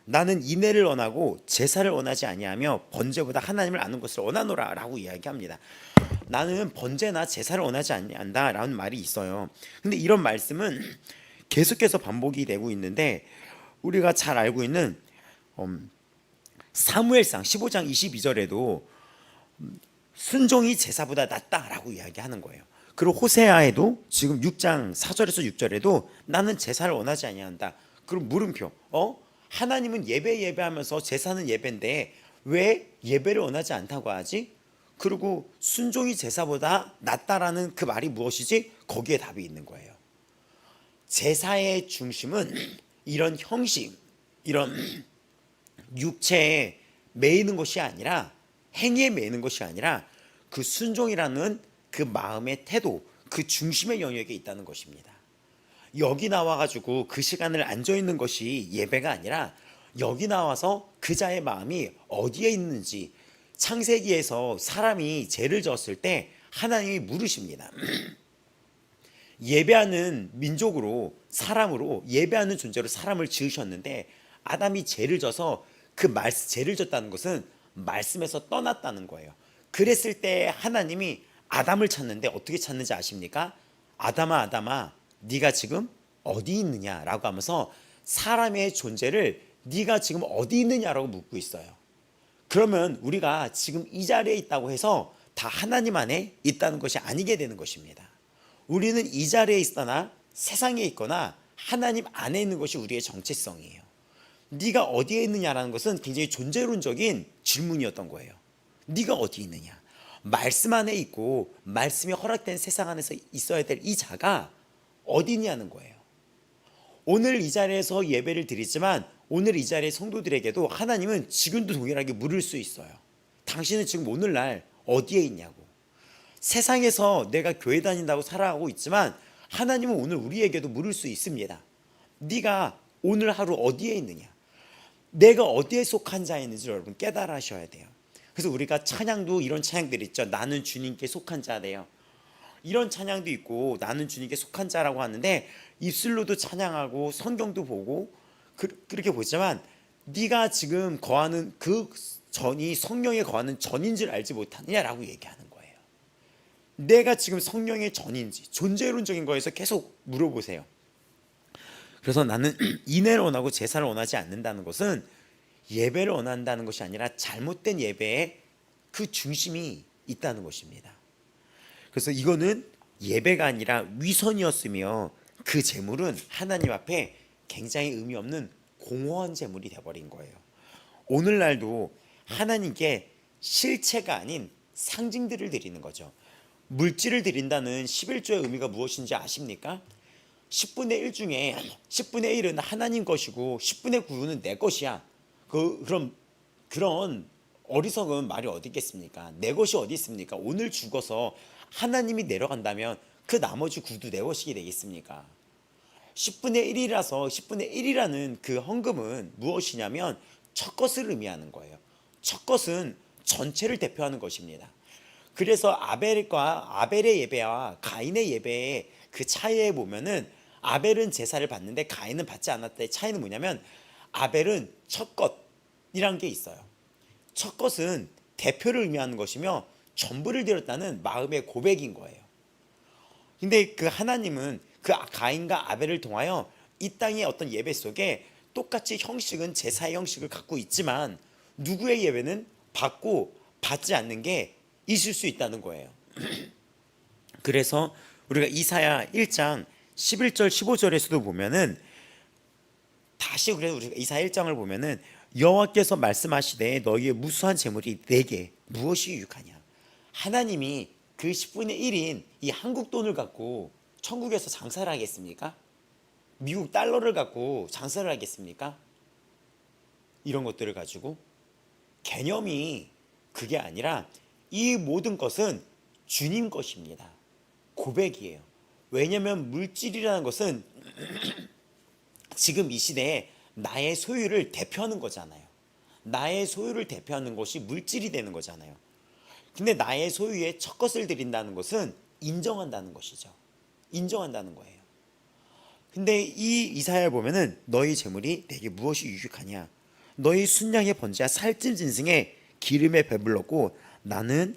나는 인애를 원하고 제사를 원하지 아니하며 번제보다 하나님을 아는 것을 원하노라 라고 이야기합니다. 나는 번제나 제사를 원하지 않는다 라는 말이 있어요. 근데 이런 말씀은 계속해서 반복이 되고 있는데 우리가 잘 알고 있는 사무엘상 15장 22절에도 순종이 제사보다 낫다라고 이야기하는 거예요. 그리고 호세아에도 지금 6장 4절에서 6절에도 나는 제사를 원하지 아니한다. 그럼 물음표. 하나님은 예배하면서 제사는 예배인데 왜 예배를 원하지 않다고 하지? 그리고 순종이 제사보다 낫다라는 그 말이 무엇이지? 거기에 답이 있는 거예요. 제사의 중심은 이런 형식, 이런 육체에 매이는 것이 아니라 행위에 매이는 것이 아니라 그 순종이라는 그 마음의 태도, 그 중심의 영역에 있다는 것입니다. 여기 나와가지고 그 시간을 앉아있는 것이 예배가 아니라 여기 나와서 그자의 마음이 어디에 있는지 창세기에서 사람이 죄를 지었을 때 하나님이 물으십니다. 예배하는 민족으로 사람으로 예배하는 존재로 사람을 지으셨는데 아담이 죄를 져서 죄를 졌다는 것은 말씀에서 떠났다는 거예요. 그랬을 때 하나님이 아담을 찾는데 어떻게 찾는지 아십니까? 아담아 아담아 네가 지금 어디 있느냐라고 하면서 사람의 존재를 네가 지금 어디 있느냐라고 묻고 있어요. 그러면 우리가 지금 이 자리에 있다고 해서 다 하나님 안에 있다는 것이 아니게 되는 것입니다. 우리는 이 자리에 있거나 세상에 있거나 하나님 안에 있는 것이 우리의 정체성이에요. 네가 어디에 있느냐라는 것은 굉장히 존재론적인 질문이었던 거예요. 네가 어디 있느냐? 말씀 안에 있고 말씀이 허락된 세상 안에서 있어야 될 이 자가 어디 있냐는 거예요. 오늘 이 자리에서 예배를 드리지만 오늘 이 자리의 성도들에게도 하나님은 지금도 동일하게 물을 수 있어요. 당신은 지금 오늘날 어디에 있냐고. 세상에서 내가 교회 다닌다고 살아가고 있지만 하나님은 오늘 우리에게도 물을 수 있습니다. 네가 오늘 하루 어디에 있느냐, 내가 어디에 속한 자였는지 여러분 깨달으셔야 돼요. 그래서 우리가 찬양도 이런 찬양들이 있죠. 나는 주님께 속한 자래요. 이런 찬양도 있고 나는 주님께 속한 자라고 하는데 입술로도 찬양하고 성경도 보고 그렇게 보지만 네가 지금 거하는 그 전이 성령에 거하는 전인 줄 알지 못하느냐라고 얘기하는 거예요. 내가 지금 성령의 전인지 존재론적인 거에서 계속 물어보세요. 그래서 나는 인애를 원하고 제사를 원하지 않는다는 것은 예배를 원한다는 것이 아니라 잘못된 예배에 그 중심이 있다는 것입니다. 그래서 이거는 예배가 아니라 위선이었으며 그 제물은 하나님 앞에 굉장히 의미 없는 공허한 제물이 되어버린 거예요. 오늘날도 하나님께 실체가 아닌 상징들을 드리는 거죠. 물질을 드린다는 11조의 의미가 무엇인지 아십니까? 10분의 1 중에 10분의 1은 하나님 것이고 10분의 9는 내 것이야. 그럼 그런 어리석은 말이 어디 있겠습니까? 내 것이 어디 있습니까? 오늘 죽어서 하나님이 내려간다면 그 나머지 9도 내 것이 되겠습니까? 10분의 1이라서 10분의 1이라는 그 헌금은 무엇이냐면 첫 것을 의미하는 거예요. 첫 것은 전체를 대표하는 것입니다. 그래서 아벨의 예배와 가인의 예배의 그 차이에 보면은 아벨은 제사를 받는데 가인은 받지 않았다의 차이는 뭐냐면 아벨은 첫 것이란 게 있어요. 첫 것은 대표를 의미하는 것이며 전부를 드렸다는 마음의 고백인 거예요. 근데 그 하나님은 그 가인과 아벨을 통하여 이 땅의 어떤 예배 속에 똑같이 형식은 제사의 형식을 갖고 있지만 누구의 예배는 받고 받지 않는 게 있을 수 있다는 거예요. 그래서 우리가 이사야 1장 11절 15절에서도 보면은 다시 그래서 우리가 이사야 1장을 보면은 여호와께서 말씀하시되 너희의 무수한 재물이 내게 무엇이 유익하냐. 하나님이 그 10분의 1인 이 한국 돈을 갖고 천국에서 장사를 하겠습니까? 미국 달러를 갖고 장사를 하겠습니까? 이런 것들을 가지고 개념이 그게 아니라 이 모든 것은 주님 것입니다. 고백이에요. 왜냐하면 물질이라는 것은 지금 이 시대에 나의 소유를 대표하는 거잖아요. 나의 소유를 대표하는 것이 물질이 되는 거잖아요. 근데 나의 소유의 첫 것을 드린다는 것은 인정한다는 것이죠. 인정한다는 거예요. 근데 이 이사야를 보면은 너희 재물이 내게 무엇이 유익하냐. 너희 순양의 번제와 살찐 짐승의 기름에 배불렀고 나는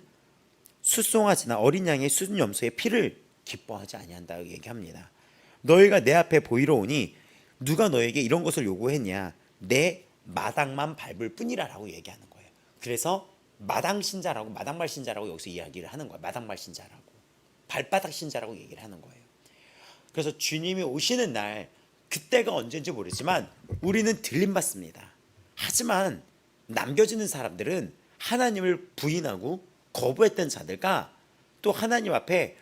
숫송아지나 어린 양의 순 염소의 피를 기뻐하지 아니한다고 얘기합니다. 너희가 내 앞에 보이러 오니 누가 너에게 이런 것을 요구했냐. 내 마당만 밟을 뿐이라라고 얘기하는 거예요. 그래서 마당 신자라고 마당발 신자라고 여기서 이야기를 하는 거예요. 마당발 신자라고 발바닥 신자라고 얘기를 하는 거예요. 그래서 주님이 오시는 날 그때가 언제인지 모르지만 우리는 들림받습니다. 하지만 남겨지는 사람들은 하나님을 부인하고 거부했던 자들과 또 하나님 앞에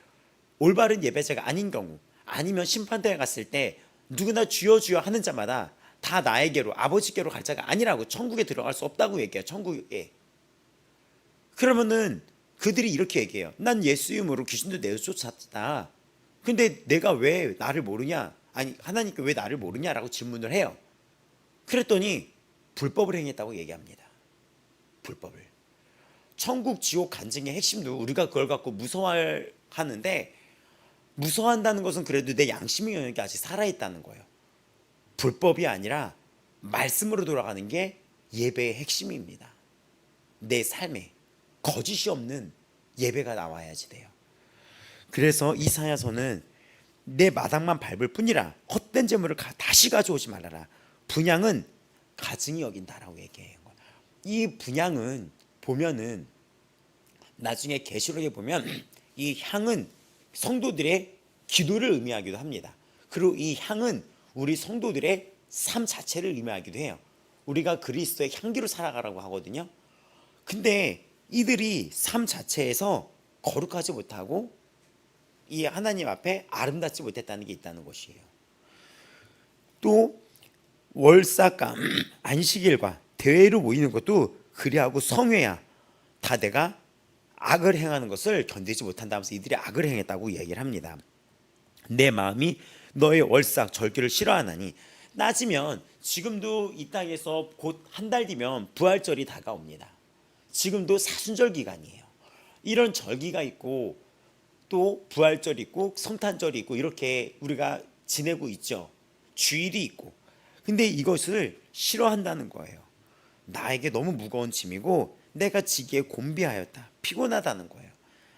올바른 예배자가 아닌 경우 아니면 심판대에 갔을 때 누구나 주여 주여 하는 자마다 다 나에게로 아버지께로 갈 자가 아니라고 천국에 들어갈 수 없다고 얘기해요. 천국에. 그러면은 그들이 이렇게 얘기해요. 난 예수 이름으로 귀신도 내쫓았다. 근데 내가 왜 나를 모르냐? 아니 하나님께 왜 나를 모르냐라고 질문을 해요. 그랬더니 불법을 행했다고 얘기합니다. 불법을. 천국 지옥 간증의 핵심도 우리가 그걸 갖고 무서워하는데 무서워한다는 것은 그래도 내 양심의 영역이 아직 살아있다는 거예요. 불법이 아니라 말씀으로 돌아가는 게 예배의 핵심입니다. 내 삶에 거짓이 없는 예배가 나와야지 돼요. 그래서 이사야서는 내 마당만 밟을 뿐이라 헛된 재물을 다시 가져오지 말아라. 분향은 가증히 여긴다라고 얘기해요. 이 분향은 보면은 나중에 계시록에 보면 이 향은 성도들의 기도를 의미하기도 합니다. 그리고 이 향은 우리 성도들의 삶 자체를 의미하기도 해요. 우리가 그리스도의 향기로 살아가라고 하거든요. 근데 이들이 삶 자체에서 거룩하지 못하고 이 하나님 앞에 아름답지 못했다는 게 있다는 것이에요. 또 월삭감, 안식일과 대회로 모이는 것도 그리하고 성회야 다 내가 악을 행하는 것을 견디지 못한다면서 이들이 악을 행했다고 얘기를 합니다. 내 마음이 너의 월삭 절기를 싫어하나니. 따지면 지금도 이 땅에서 곧 한 달 뒤면 부활절이 다가옵니다. 지금도 사순절 기간이에요. 이런 절기가 있고 또 부활절이 있고 성탄절이 있고 이렇게 우리가 지내고 있죠. 주일이 있고. 근데 이것을 싫어한다는 거예요. 나에게 너무 무거운 짐이고 내가 지기에 곤비하였다. 피곤하다는 거예요.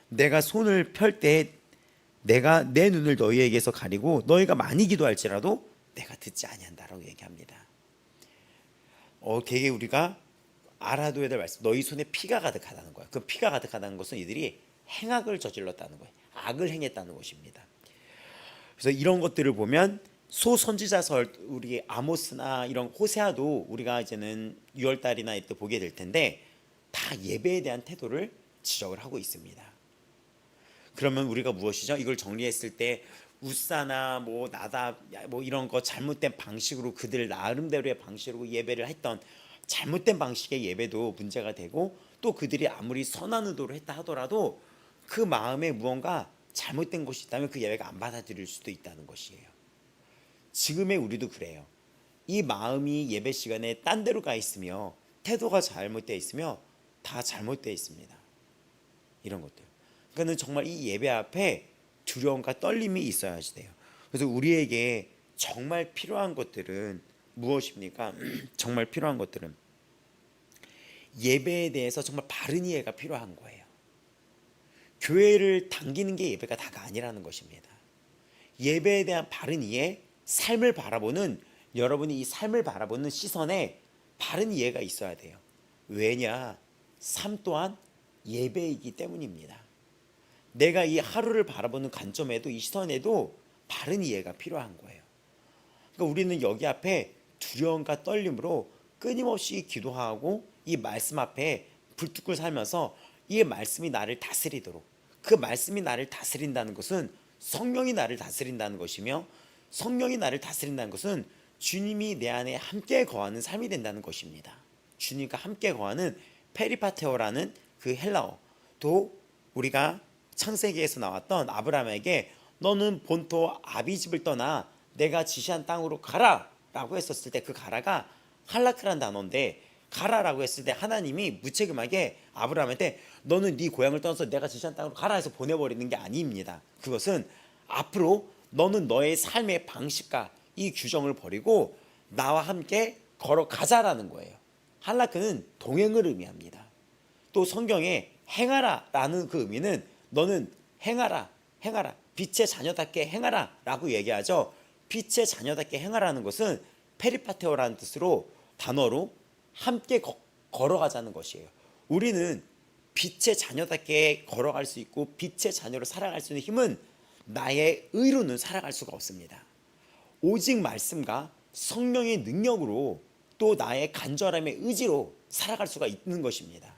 내가 손을 펼 때 내가 내 눈을 너희에게서 가리고 너희가 많이 기도할지라도 내가 듣지 아니한다라고 얘기합니다. 되게 우리가 알아둬야 될 말씀. 너희 손에 피가 가득하다는 거예요. 그 피가 가득하다는 것은 이들이 행악을 저질렀다는 거예요. 악을 행했다는 것입니다. 그래서 이런 것들을 보면 소선지자설 우리 아모스나 이런 호세아도 우리가 이제는 6월달이나 이때 보게 될 텐데 다 예배에 대한 태도를 지적을 하고 있습니다. 그러면 우리가 무엇이죠? 이걸 정리했을 때 우사나 뭐 나답 뭐 이런 거 잘못된 방식으로 그들 나름대로의 방식으로 예배를 했던 잘못된 방식의 예배도 문제가 되고 또 그들이 아무리 선한 의도로 했다 하더라도 그 마음에 무언가 잘못된 것이 있다면 그 예배가 안 받아들일 수도 있다는 것이에요. 지금의 우리도 그래요. 이 마음이 예배 시간에 딴 데로 가 있으며 태도가 잘못되어 있으며 다 잘못되어 있습니다. 이런 것들. 그러니까 정말 이 예배 앞에 두려움과 떨림이 있어야지 돼요. 그래서 우리에게 정말 필요한 것들은 무엇입니까? 정말 필요한 것들은 예배에 대해서 정말 바른 이해가 필요한 거예요. 교회를 당기는 게 예배가 다가 아니라는 것입니다. 예배에 대한 바른 이해, 삶을 바라보는 여러분이 이 삶을 바라보는 시선에 바른 이해가 있어야 돼요. 왜냐? 삶 또한 예배이기 때문입니다. 내가 이 하루를 바라보는 관점에도 이 시선에도 바른 이해가 필요한 거예요. 그러니까 우리는 여기 앞에 두려움과 떨림으로 끊임없이 기도하고 이 말씀 앞에 불뚝을 살면서 이 말씀이 나를 다스리도록, 그 말씀이 나를 다스린다는 것은 성령이 나를 다스린다는 것이며 성령이 나를 다스린다는 것은 주님이 내 안에 함께 거하는 삶이 된다는 것입니다. 주님과 함께 거하는 페리파테오라는 그 헬라어, 또 우리가 창세기에서 나왔던 아브라함에게 너는 본토 아비집을 떠나 내가 지시한 땅으로 가라 라고 했었을 때 그 가라가 할라크란 단어인데, 가라라고 했을 때 하나님이 무책임하게 아브라함한테 너는 네 고향을 떠나서 내가 지시한 땅으로 가라 해서 보내버리는 게 아닙니다. 그것은 앞으로 너는 너의 삶의 방식과 이 규정을 버리고 나와 함께 걸어가자라는 거예요. 할라크는 동행을 의미합니다. 또 성경에 행하라 라는 그 의미는 너는 행하라, 행하라, 빛의 자녀답게 행하라 라고 얘기하죠. 빛의 자녀답게 행하라는 것은 페리파테오라는 뜻으로 단어로 함께 걸어가자는 것이에요. 우리는 빛의 자녀답게 걸어갈 수 있고 빛의 자녀로 살아갈 수 있는 힘은 나의 의로는 살아갈 수가 없습니다. 오직 말씀과 성령의 능력으로 또 나의 간절함의 의지로 살아갈 수가 있는 것입니다.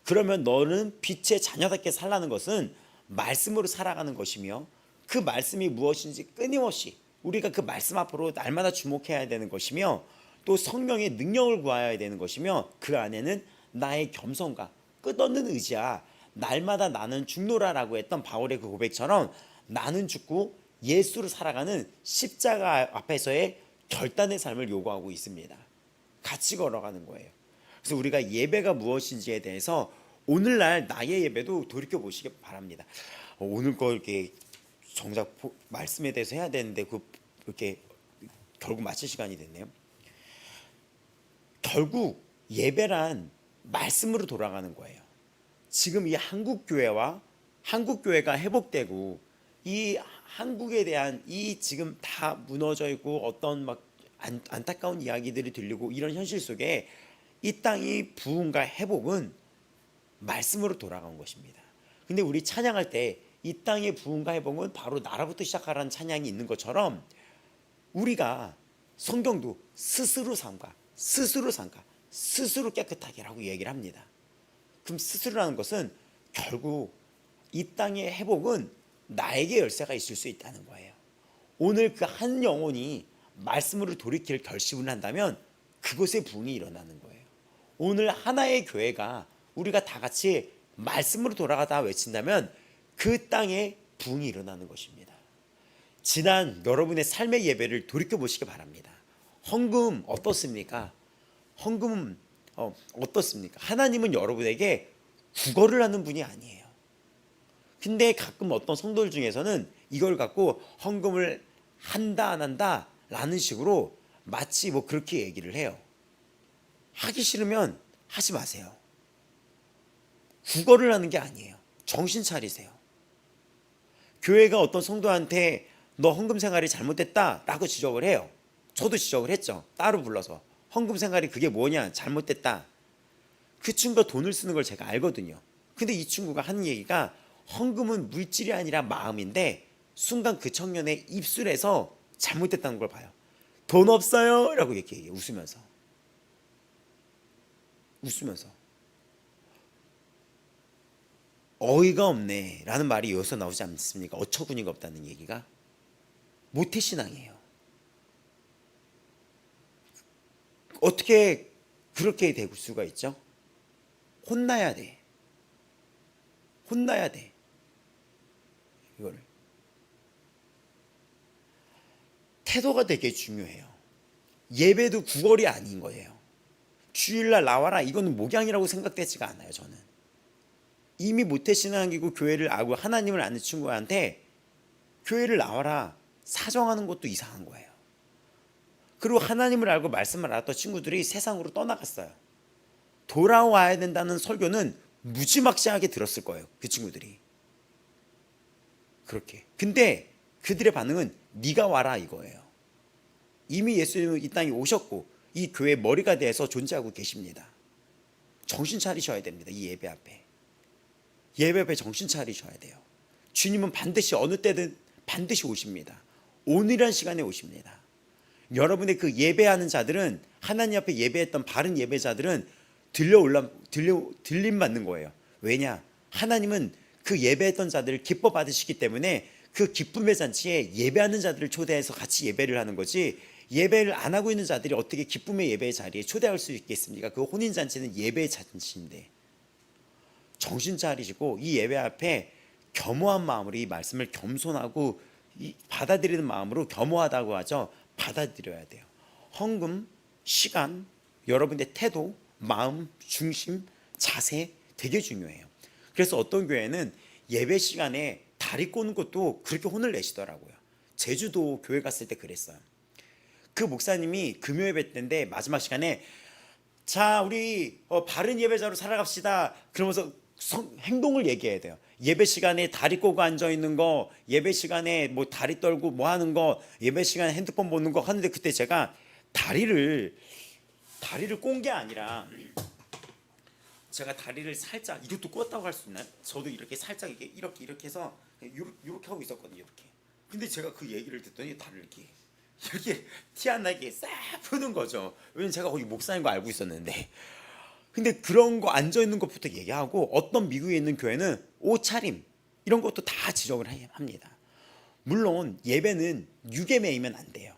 그러면 너는 빛의 자녀답게 살라는 것은 말씀으로 살아가는 것이며 그 말씀이 무엇인지 끊임없이 우리가 그 말씀 앞으로 날마다 주목해야 되는 것이며 또 성령의 능력을 구하여야 되는 것이며 그 안에는 나의 겸손과 끝없는 의지야 날마다 나는 죽노라라고 했던 바울의 그 고백처럼 나는 죽고 예수로 살아가는 십자가 앞에서의 결단의 삶을 요구하고 있습니다. 같이 걸어가는 거예요. 그래서 우리가 예배가 무엇인지에 대해서 오늘날 나의 예배도 돌이켜 보시기 바랍니다. 오늘 거 이렇게 정작 말씀에 대해서 해야 되는데 이렇게 결국 마칠 시간이 됐네요. 결국 예배란 말씀으로 돌아가는 거예요. 지금 이 한국교회가 회복되고 이 한국에 대한 이 지금 다 무너져 있고 어떤 막 안타까운 이야기들이 들리고 이런 현실 속에 이 땅의 부흥과 회복은 말씀으로 돌아간 것입니다. 근데 우리 찬양할 때 이 땅의 부흥과 회복은 바로 나라부터 시작하라는 찬양이 있는 것처럼 우리가 성경도 스스로 삼가 스스로 깨끗하게 라고 얘기를 합니다. 그럼 스스로라는 것은 결국 이 땅의 회복은 나에게 열쇠가 있을 수 있다는 거예요. 오늘 그 한 영혼이 말씀으로 돌이킬 결심을 한다면 그곳에 부흥이 일어나는 거예요. 오늘 하나의 교회가 우리가 다 같이 말씀으로 돌아가다 외친다면 그 땅에 부흥이 일어나는 것입니다. 지난 여러분의 삶의 예배를 돌이켜보시기 바랍니다. 헌금 어떻습니까? 헌금 어떻습니까? 하나님은 여러분에게 구걸을 하는 분이 아니에요. 근데 가끔 어떤 성도들 중에서는 이걸 갖고 헌금을 한다 안 한다 라는 식으로 마치 뭐 그렇게 얘기를 해요. 하기 싫으면 하지 마세요. 구걸을 하는 게 아니에요. 정신 차리세요. 교회가 어떤 성도한테 너 헌금 생활이 잘못됐다 라고 지적을 해요. 저도 지적을 했죠. 따로 불러서 헌금 생활이 그게 뭐냐 잘못됐다. 그 친구가 돈을 쓰는 걸 제가 알거든요. 근데 이 친구가 하는 얘기가 헌금은 물질이 아니라 마음인데 순간 그 청년의 입술에서 잘못됐다는 걸 봐요. 돈 없어요 라고 이렇게 얘기해요. 웃으면서 어이가 없네 라는 말이 여기서 나오지 않습니까? 어처구니가 없다는 얘기가. 모태신앙이에요. 어떻게 그렇게 될 수가 있죠? 혼나야 돼. 이거를 태도가 되게 중요해요. 예배도 구걸이 아닌 거예요. 주일날 나와라 이거는 목양이라고 생각되지가 않아요. 저는 이미 모태신앙이고 교회를 알고 하나님을 아는 친구한테 교회를 나와라 사정하는 것도 이상한 거예요. 그리고 하나님을 알고 말씀을 알았던 친구들이 세상으로 떠나갔어요. 돌아와야 된다는 설교는 무지막지하게 들었을 거예요. 그 친구들이 그렇게. 근데 그들의 반응은 네가 와라 이거예요. 이미 예수님은 이 땅에 오셨고 이 교회의 머리가 돼서 존재하고 계십니다. 정신 차리셔야 됩니다. 이 예배 앞에 정신 차리셔야 돼요. 주님은 반드시 어느 때든 반드시 오십니다. 오늘이란 시간에 오십니다. 여러분의 그 예배하는 자들은 하나님 앞에 예배했던 바른 예배자들은 들림 받는 거예요. 왜냐? 하나님은 그 예배했던 자들을 기뻐 받으시기 때문에 그 기쁨의 잔치에 예배하는 자들을 초대해서 같이 예배를 하는 거지, 예배를 안 하고 있는 자들이 어떻게 기쁨의 예배의 자리에 초대할 수 있겠습니까? 그 혼인잔치는 예배의 잔치인데. 정신 차리시고 이 예배 앞에 겸허한 마음으로 이 말씀을 겸손하고 받아들이는 마음으로, 겸허하다고 하죠. 받아들여야 돼요. 헌금, 시간, 여러분의 태도, 마음, 중심, 자세 되게 중요해요. 그래서 어떤 교회는 예배 시간에 다리 꼬는 것도 그렇게 혼을 내시더라고요. 제주도 교회 갔을 때 그랬어요. 그 목사님이 금요 예배 때인데 마지막 시간에 자 우리 바른 예배자로 살아갑시다 그러면서 행동을 얘기해야 돼요. 예배 시간에 다리 꼬고 앉아 있는 거, 예배 시간에 뭐 다리 떨고 뭐 하는 거, 예배 시간에 핸드폰 보는 거 하는데, 그때 제가 다리를 꼰 게 아니라 제가 다리를 살짝, 이것도 꽂았다고 할 수 있나요? 저도 이렇게 살짝 이렇게 해서 이렇게 하고 있었거든요. 이렇게. 근데 제가 그 얘기를 듣더니 다리를 이렇게 티 안 나게 싹 푸는 거죠. 왜냐면 제가 거기 목사인 거 알고 있었는데. 근데 그런 거 앉아 있는 것부터 얘기하고, 어떤 미국에 있는 교회는 옷차림 이런 것도 다 지적을 합니다. 물론 예배는 육에 매이면 안 돼요.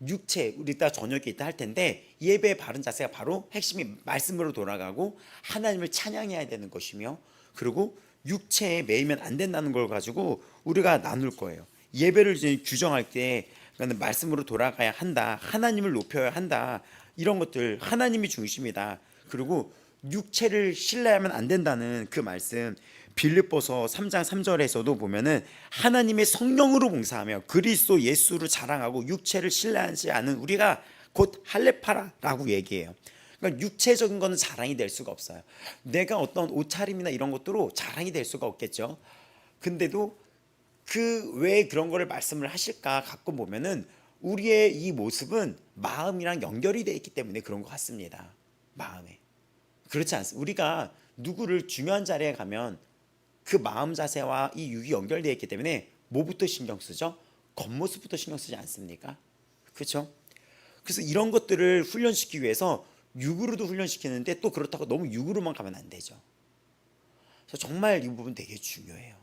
육체, 우리 이따 저녁에 이따 할 텐데, 예배의 바른 자세가 바로 핵심이 말씀으로 돌아가고 하나님을 찬양해야 되는 것이며, 그리고 육체에 매이면 안 된다는 걸 가지고 우리가 나눌 거예요. 예배를 이제 규정할 때 말씀으로 돌아가야 한다, 하나님을 높여야 한다, 이런 것들, 하나님이 중심이다. 그리고 육체를 신뢰하면 안 된다는 그 말씀, 빌립보서 3장 3절에서도 보면은 하나님의 성령으로 봉사하며 그리스도 예수를 자랑하고 육체를 신뢰하지 않은 우리가 곧 할례파라라고 얘기해요. 그러니까 육체적인 거는 자랑이 될 수가 없어요. 내가 어떤 옷차림이나 이런 것들로 자랑이 될 수가 없겠죠. 근데도 그 왜 그런 거를 말씀을 하실까 가끔 보면은 우리의 이 모습은 마음이랑 연결이 되어 있기 때문에 그런 것 같습니다. 마음에. 그렇지 않습니다. 우리가 누구를 중요한 자리에 가면 그 마음 자세와 이 육이 연결되어 있기 때문에 뭐부터 신경 쓰죠? 겉모습부터 신경 쓰지 않습니까? 그렇죠? 그래서 이런 것들을 훈련시키기 위해서 육으로도 훈련시키는데 또 그렇다고 너무 육으로만 가면 안 되죠. 그래서 정말 이 부분 되게 중요해요.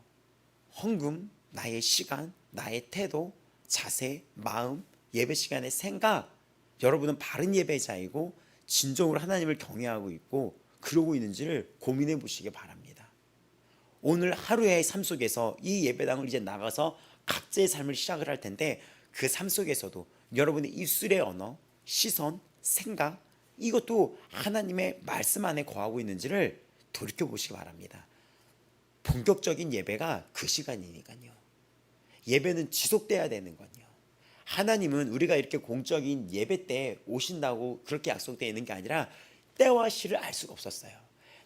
헌금, 나의 시간, 나의 태도, 자세, 마음, 예배 시간의 생각, 여러분은 바른 예배자이고 진정으로 하나님을 경외하고 있고 그러고 있는지를 고민해 보시기 바랍니다. 오늘 하루의 삶 속에서 이 예배당을 이제 나가서 각자의 삶을 시작을 할 텐데 그 삶 속에서도 여러분의 입술의 언어, 시선, 생각 이것도 하나님의 말씀 안에 거하고 있는지를 돌이켜보시기 바랍니다. 본격적인 예배가 그 시간이니까요. 예배는 지속돼야 되는 거요. 하나님은 우리가 이렇게 공적인 예배 때 오신다고 그렇게 약속되어 있는 게 아니라 때와 시를 알 수가 없었어요.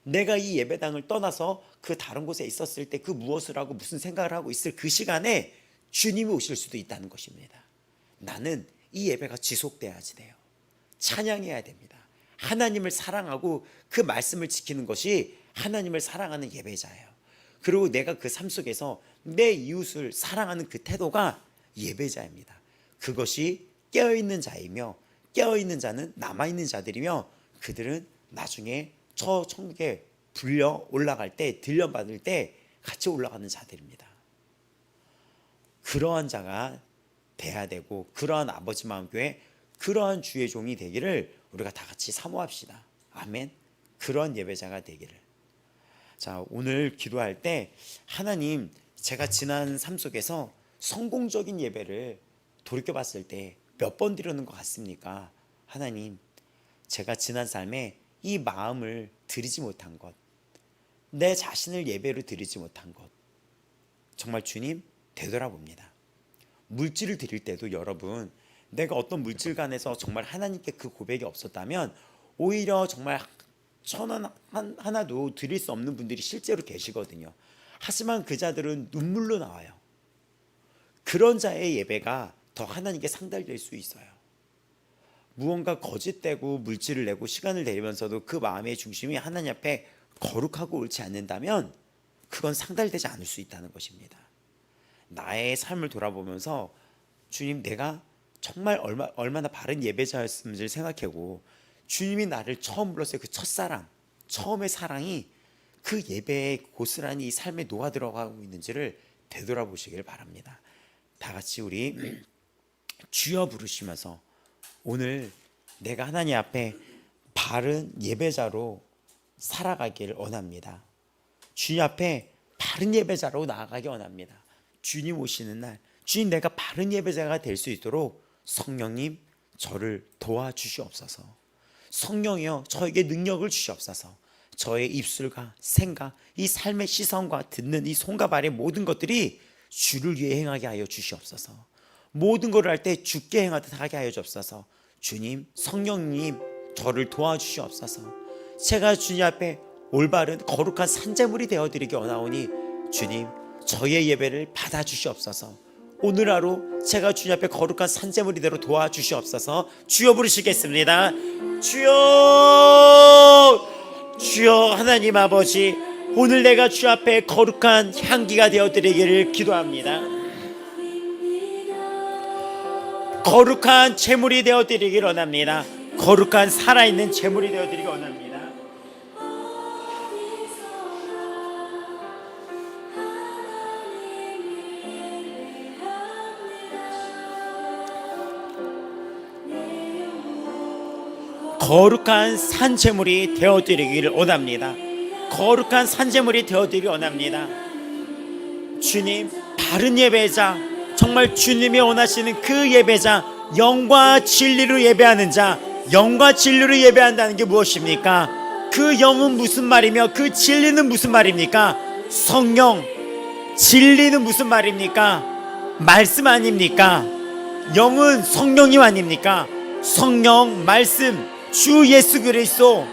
내가 이 예배당을 떠나서 그 다른 곳에 있었을 때 그 무엇을 하고 무슨 생각을 하고 있을 그 시간에 주님이 오실 수도 있다는 것입니다. 나는 이 예배가 지속돼야지 돼요. 찬양해야 됩니다. 하나님을 사랑하고 그 말씀을 지키는 것이 하나님을 사랑하는 예배자예요. 그리고 내가 그 삶 속에서 내 이웃을 사랑하는 그 태도가 예배자입니다. 그것이 깨어있는 자이며 깨어있는 자는 남아있는 자들이며 그들은 나중에 저 천국에 불려 올라갈 때 들려받을 때 같이 올라가는 자들입니다. 그러한 자가 돼야 되고 그러한 아버지 마음교회 그러한 주의 종이 되기를 우리가 다 같이 사모합시다. 아멘. 그런 예배자가 되기를. 자, 오늘 기도할 때 하나님 제가 지난 삶 속에서 성공적인 예배를 돌이켜봤을 때 몇 번 드리는 것 같습니까? 하나님 제가 지난 삶에 이 마음을 드리지 못한 것, 내 자신을 예배로 드리지 못한 것 정말 주님 되돌아봅니다. 물질을 드릴 때도 여러분 내가 어떤 물질관에서 정말 하나님께 그 고백이 없었다면 오히려 정말 천 원 하나도 드릴 수 없는 분들이 실제로 계시거든요. 하지만 그 자들은 눈물로 나와요. 그런 자의 예배가 더 하나님께 상달될 수 있어요. 무언가 거짓되고 물질을 내고 시간을 내면서도 그 마음의 중심이 하나님 앞에 거룩하고 옳지 않는다면 그건 상달되지 않을 수 있다는 것입니다. 나의 삶을 돌아보면서 주님 내가 정말 얼마나 바른 예배자였음을 생각하고 주님이 나를 처음 불렀어요. 그 첫사랑, 처음의 사랑이 그 예배에 고스란히 이 삶에 녹아 들어가고 있는지를 되돌아보시길 바랍니다. 다 같이 우리 주여 부르시면서 오늘 내가 하나님 앞에 바른 예배자로 살아가기를 원합니다. 주님 앞에 바른 예배자로 나아가기 원합니다. 주님 오시는 날 주님 내가 바른 예배자가 될 수 있도록 성령님 저를 도와주시옵소서. 성령이여 저에게 능력을 주시옵소서. 저의 입술과 생각 이 삶의 시선과 듣는 이 손과 발의 모든 것들이 주를 위해 행하게 하여 주시옵소서. 모든 것을 할 때 주께 행하듯 하게 하여 주옵소서. 주님 성령님 저를 도와주시옵소서. 제가 주님 앞에 올바른 거룩한 산제물이 되어드리기 원하오니 주님 저의 예배를 받아주시옵소서. 오늘 하루 제가 주님 앞에 거룩한 산제물이 되도록 도와주시옵소서. 주여 부르시겠습니다. 주여 주여. 하나님 아버지 오늘 내가 주 앞에 거룩한 향기가 되어드리기를 기도합니다. 거룩한 제물이 되어드리기를 원합니다. 거룩한 살아있는 제물이 되어드리기 원합니다. 거룩한 산제물이 되어드리기를 원합니다. 거룩한 산제물이 되어드리기 원합니다. 주님 바른 예배자 정말 주님이 원하시는 그 예배자 영과 진리로 예배하는 자 영과 진리로 예배한다는 게 무엇입니까? 그 영은 무슨 말이며 그 진리는 무슨 말입니까? 성령 진리는 무슨 말입니까? 말씀 아닙니까? 영은 성령님 아닙니까? 성령 말씀 주 예수 그리스도